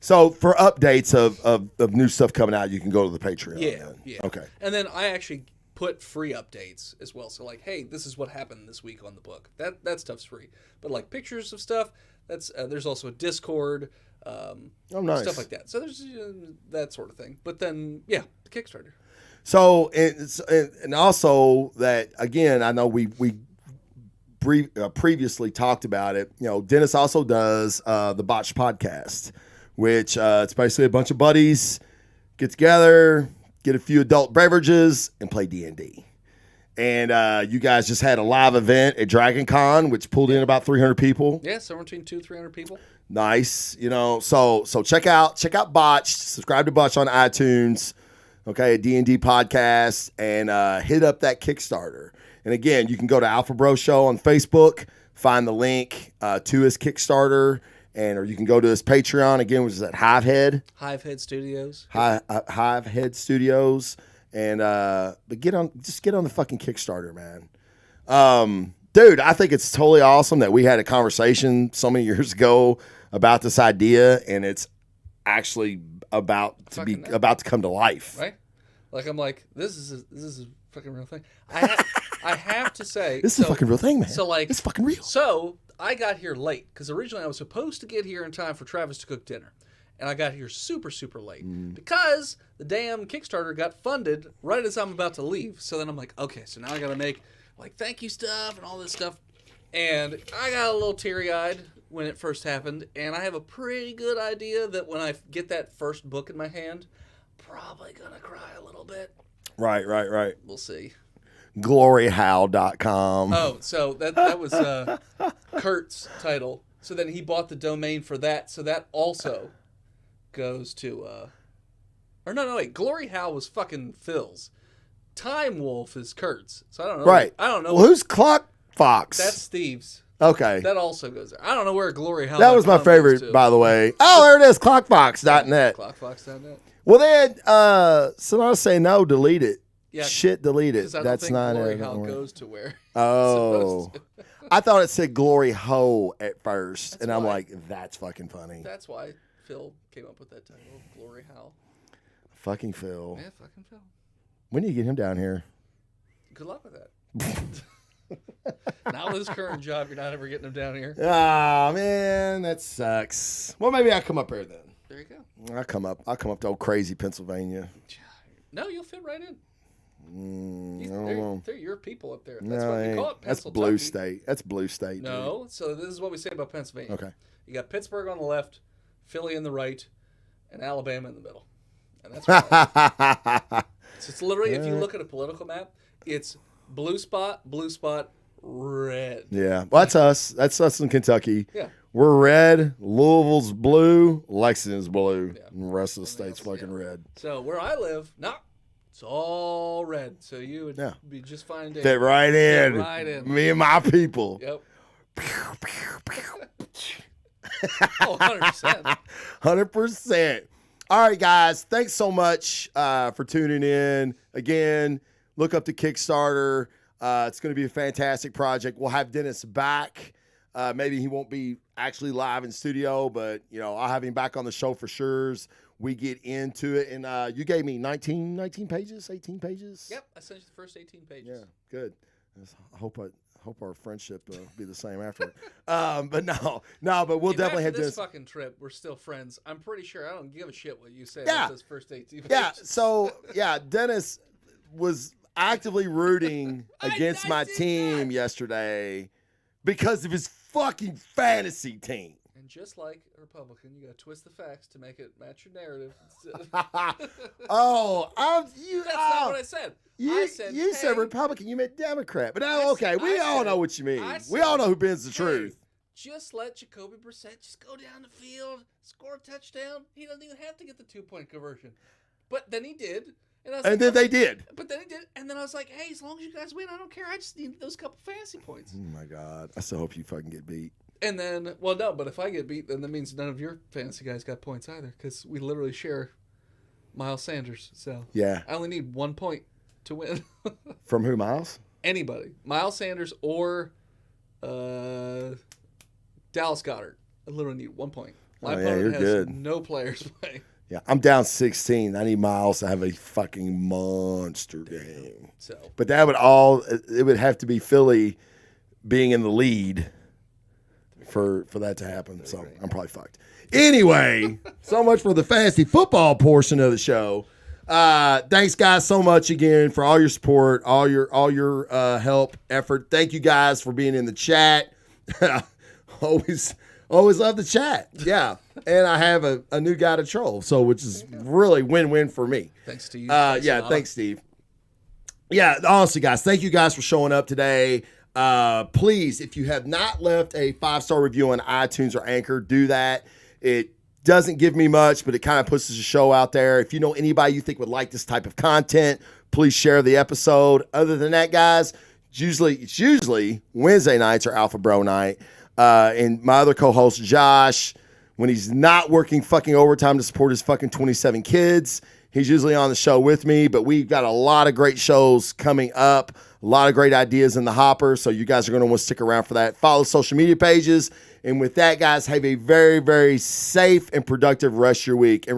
So, for updates of new stuff coming out, you can go to the Patreon. Yeah. Okay. And then I actually put free updates as well. So, like, hey, this is what happened this week on the book. That stuff's free. But, like, pictures of stuff, there's also a Discord, nice. Stuff like that. So, there's that sort of thing. But then, the Kickstarter. So, and also that, again, I know we previously talked about it. You know, Dennis also does the Botched Podcast, which it's basically a bunch of buddies get together, get a few adult beverages, and play D&D. And you guys just had a live event at Dragon Con, which pulled in about 300 people. Yeah, somewhere between 200-300 people. Nice. You know, so check out Botched, subscribe to Botched on iTunes. Okay, a D&D podcast, and hit up that Kickstarter. And again, you can go to Alpha Bro Show on Facebook, find the link to his Kickstarter, or you can go to his Patreon, again, which is at Hivehead. Hivehead Studios. Hivehead Studios. And but just get on the fucking Kickstarter, man. Dude, I think it's totally awesome that we had a conversation so many years ago about this idea, and it's actually about to come to life. Right? Like I'm like, this is a fucking real thing. I have to say, this is a fucking real thing, man. So like, it's fucking real. So I got here late because originally I was supposed to get here in time for Travis to cook dinner, and I got here super late because the damn Kickstarter got funded right as I'm about to leave. So then I'm like, okay, so now I got to make like thank you stuff and all this stuff, and I got a little teary-eyed when it first happened, and I have a pretty good idea that when I get that first book in my hand, probably gonna cry a little bit. Right. We'll see. GloryHow.com. Oh, so that was Kurt's title. So then he bought the domain for that. So that also goes to or no, wait. Glory How was fucking Phil's. Time Wolf is Kurt's. So I don't know. Right. I don't know. Well, who's Clock Fox? That's Steve's. Okay. That also goes there. I don't know where Glory How. That was my favorite, by the way. Oh, there it is. Clockfox.net. Clockfox.net. Well, then, Sonata Say No, delete it. Yeah. Shit, delete it. That's not Glory How goes to where. Oh. I thought it said Glory Ho at first, and I'm like, that's fucking funny. That's why Phil came up with that title, Glory How. Fucking Phil. Yeah, fucking Phil. When do you get him down here? Good luck with that. Not with his current job, you're not ever getting him down here. Ah, man, that sucks. Well, maybe I'll come up here then. There you go. I'll come up to old crazy Pennsylvania. No, you'll fit right in. I don't know. They're your people up there. That's No, what we call it. that's blue state. That's blue state. No, so this is what we say about Pennsylvania. Okay. You got Pittsburgh on the left, Philly in the right, and Alabama in the middle. And that's right. So it's literally, if you look at a political map, it's blue spot, red. Yeah. Well, that's us. That's us in Kentucky. Yeah. We're red. Louisville's blue. Lexington's blue. Yeah. And the rest of the state's fucking red. So where I live, it's all red. So you would be just fine. Fit right in. Fit right in. Me and my people. Yep. Oh, 100%. 100%. All right, guys. Thanks so much for tuning in. Again, look up the Kickstarter. It's going to be a fantastic project. We'll have Dennis back. Maybe he won't be actually live in studio, but I'll have him back on the show for sure. We get into it, and you gave me 19 pages, 18 pages. Yep, I sent you the first 18 pages. Yeah, good. I hope our friendship be the same after. But but we'll definitely have this fucking trip. We're still friends. I'm pretty sure. I don't give a shit what you say Yeah. about those first 18 pages. Yeah. So Dennis was actively rooting against my team yesterday because of his fucking fantasy team. And just like a Republican, you got to twist the facts to make it match your narrative. That's That's not what I said. You said Republican, you meant Democrat. But we all know what you mean. We all know who bends the truth. Just let Jacoby Brissett just go down the field, score a touchdown. He doesn't even have to get the 2-point conversion. But then he did. And then they did. But then he did. And then I was like, hey, as long as you guys win, I don't care. I just need those couple fantasy points. Oh, my God. I still hope you fucking get beat. And then, well, no, but if I get beat, then that means none of your fantasy guys got points either because we literally share Miles Sanders. So yeah, I only need 1 point to win. From who, Miles? Anybody. Miles Sanders or Dallas Goedert. I literally need 1 point. My opponent has good. No players playing. Yeah, I'm down 16. I need Miles to have a fucking monster game. So, but it would have to be Philly being in the lead for that to happen. So I'm probably fucked. Anyway, so much for the fantasy football portion of the show. Thanks, guys, so much again for all your support, all your help, effort. Thank you guys for being in the chat. Always love the chat. Yeah. And I have a new guy to troll, which is really win-win for me. Thanks to you. Thanks, Steve. Yeah, honestly, guys, thank you guys for showing up today. Please, if you have not left a 5-star review on iTunes or Anchor, do that. It doesn't give me much, but it kind of puts the show out there. If you know anybody you think would like this type of content, please share the episode. Other than that, guys, it's usually Wednesday nights or Alpha Bro night. And my other co-host, Josh, when he's not working fucking overtime to support his fucking 27 kids, He's usually on the show with me, but we've got a lot of great shows coming up, a lot of great ideas in the hopper, so you guys are going to want to stick around for that. Follow social media pages. And with that, guys, have a very, very safe and productive rest of your week. And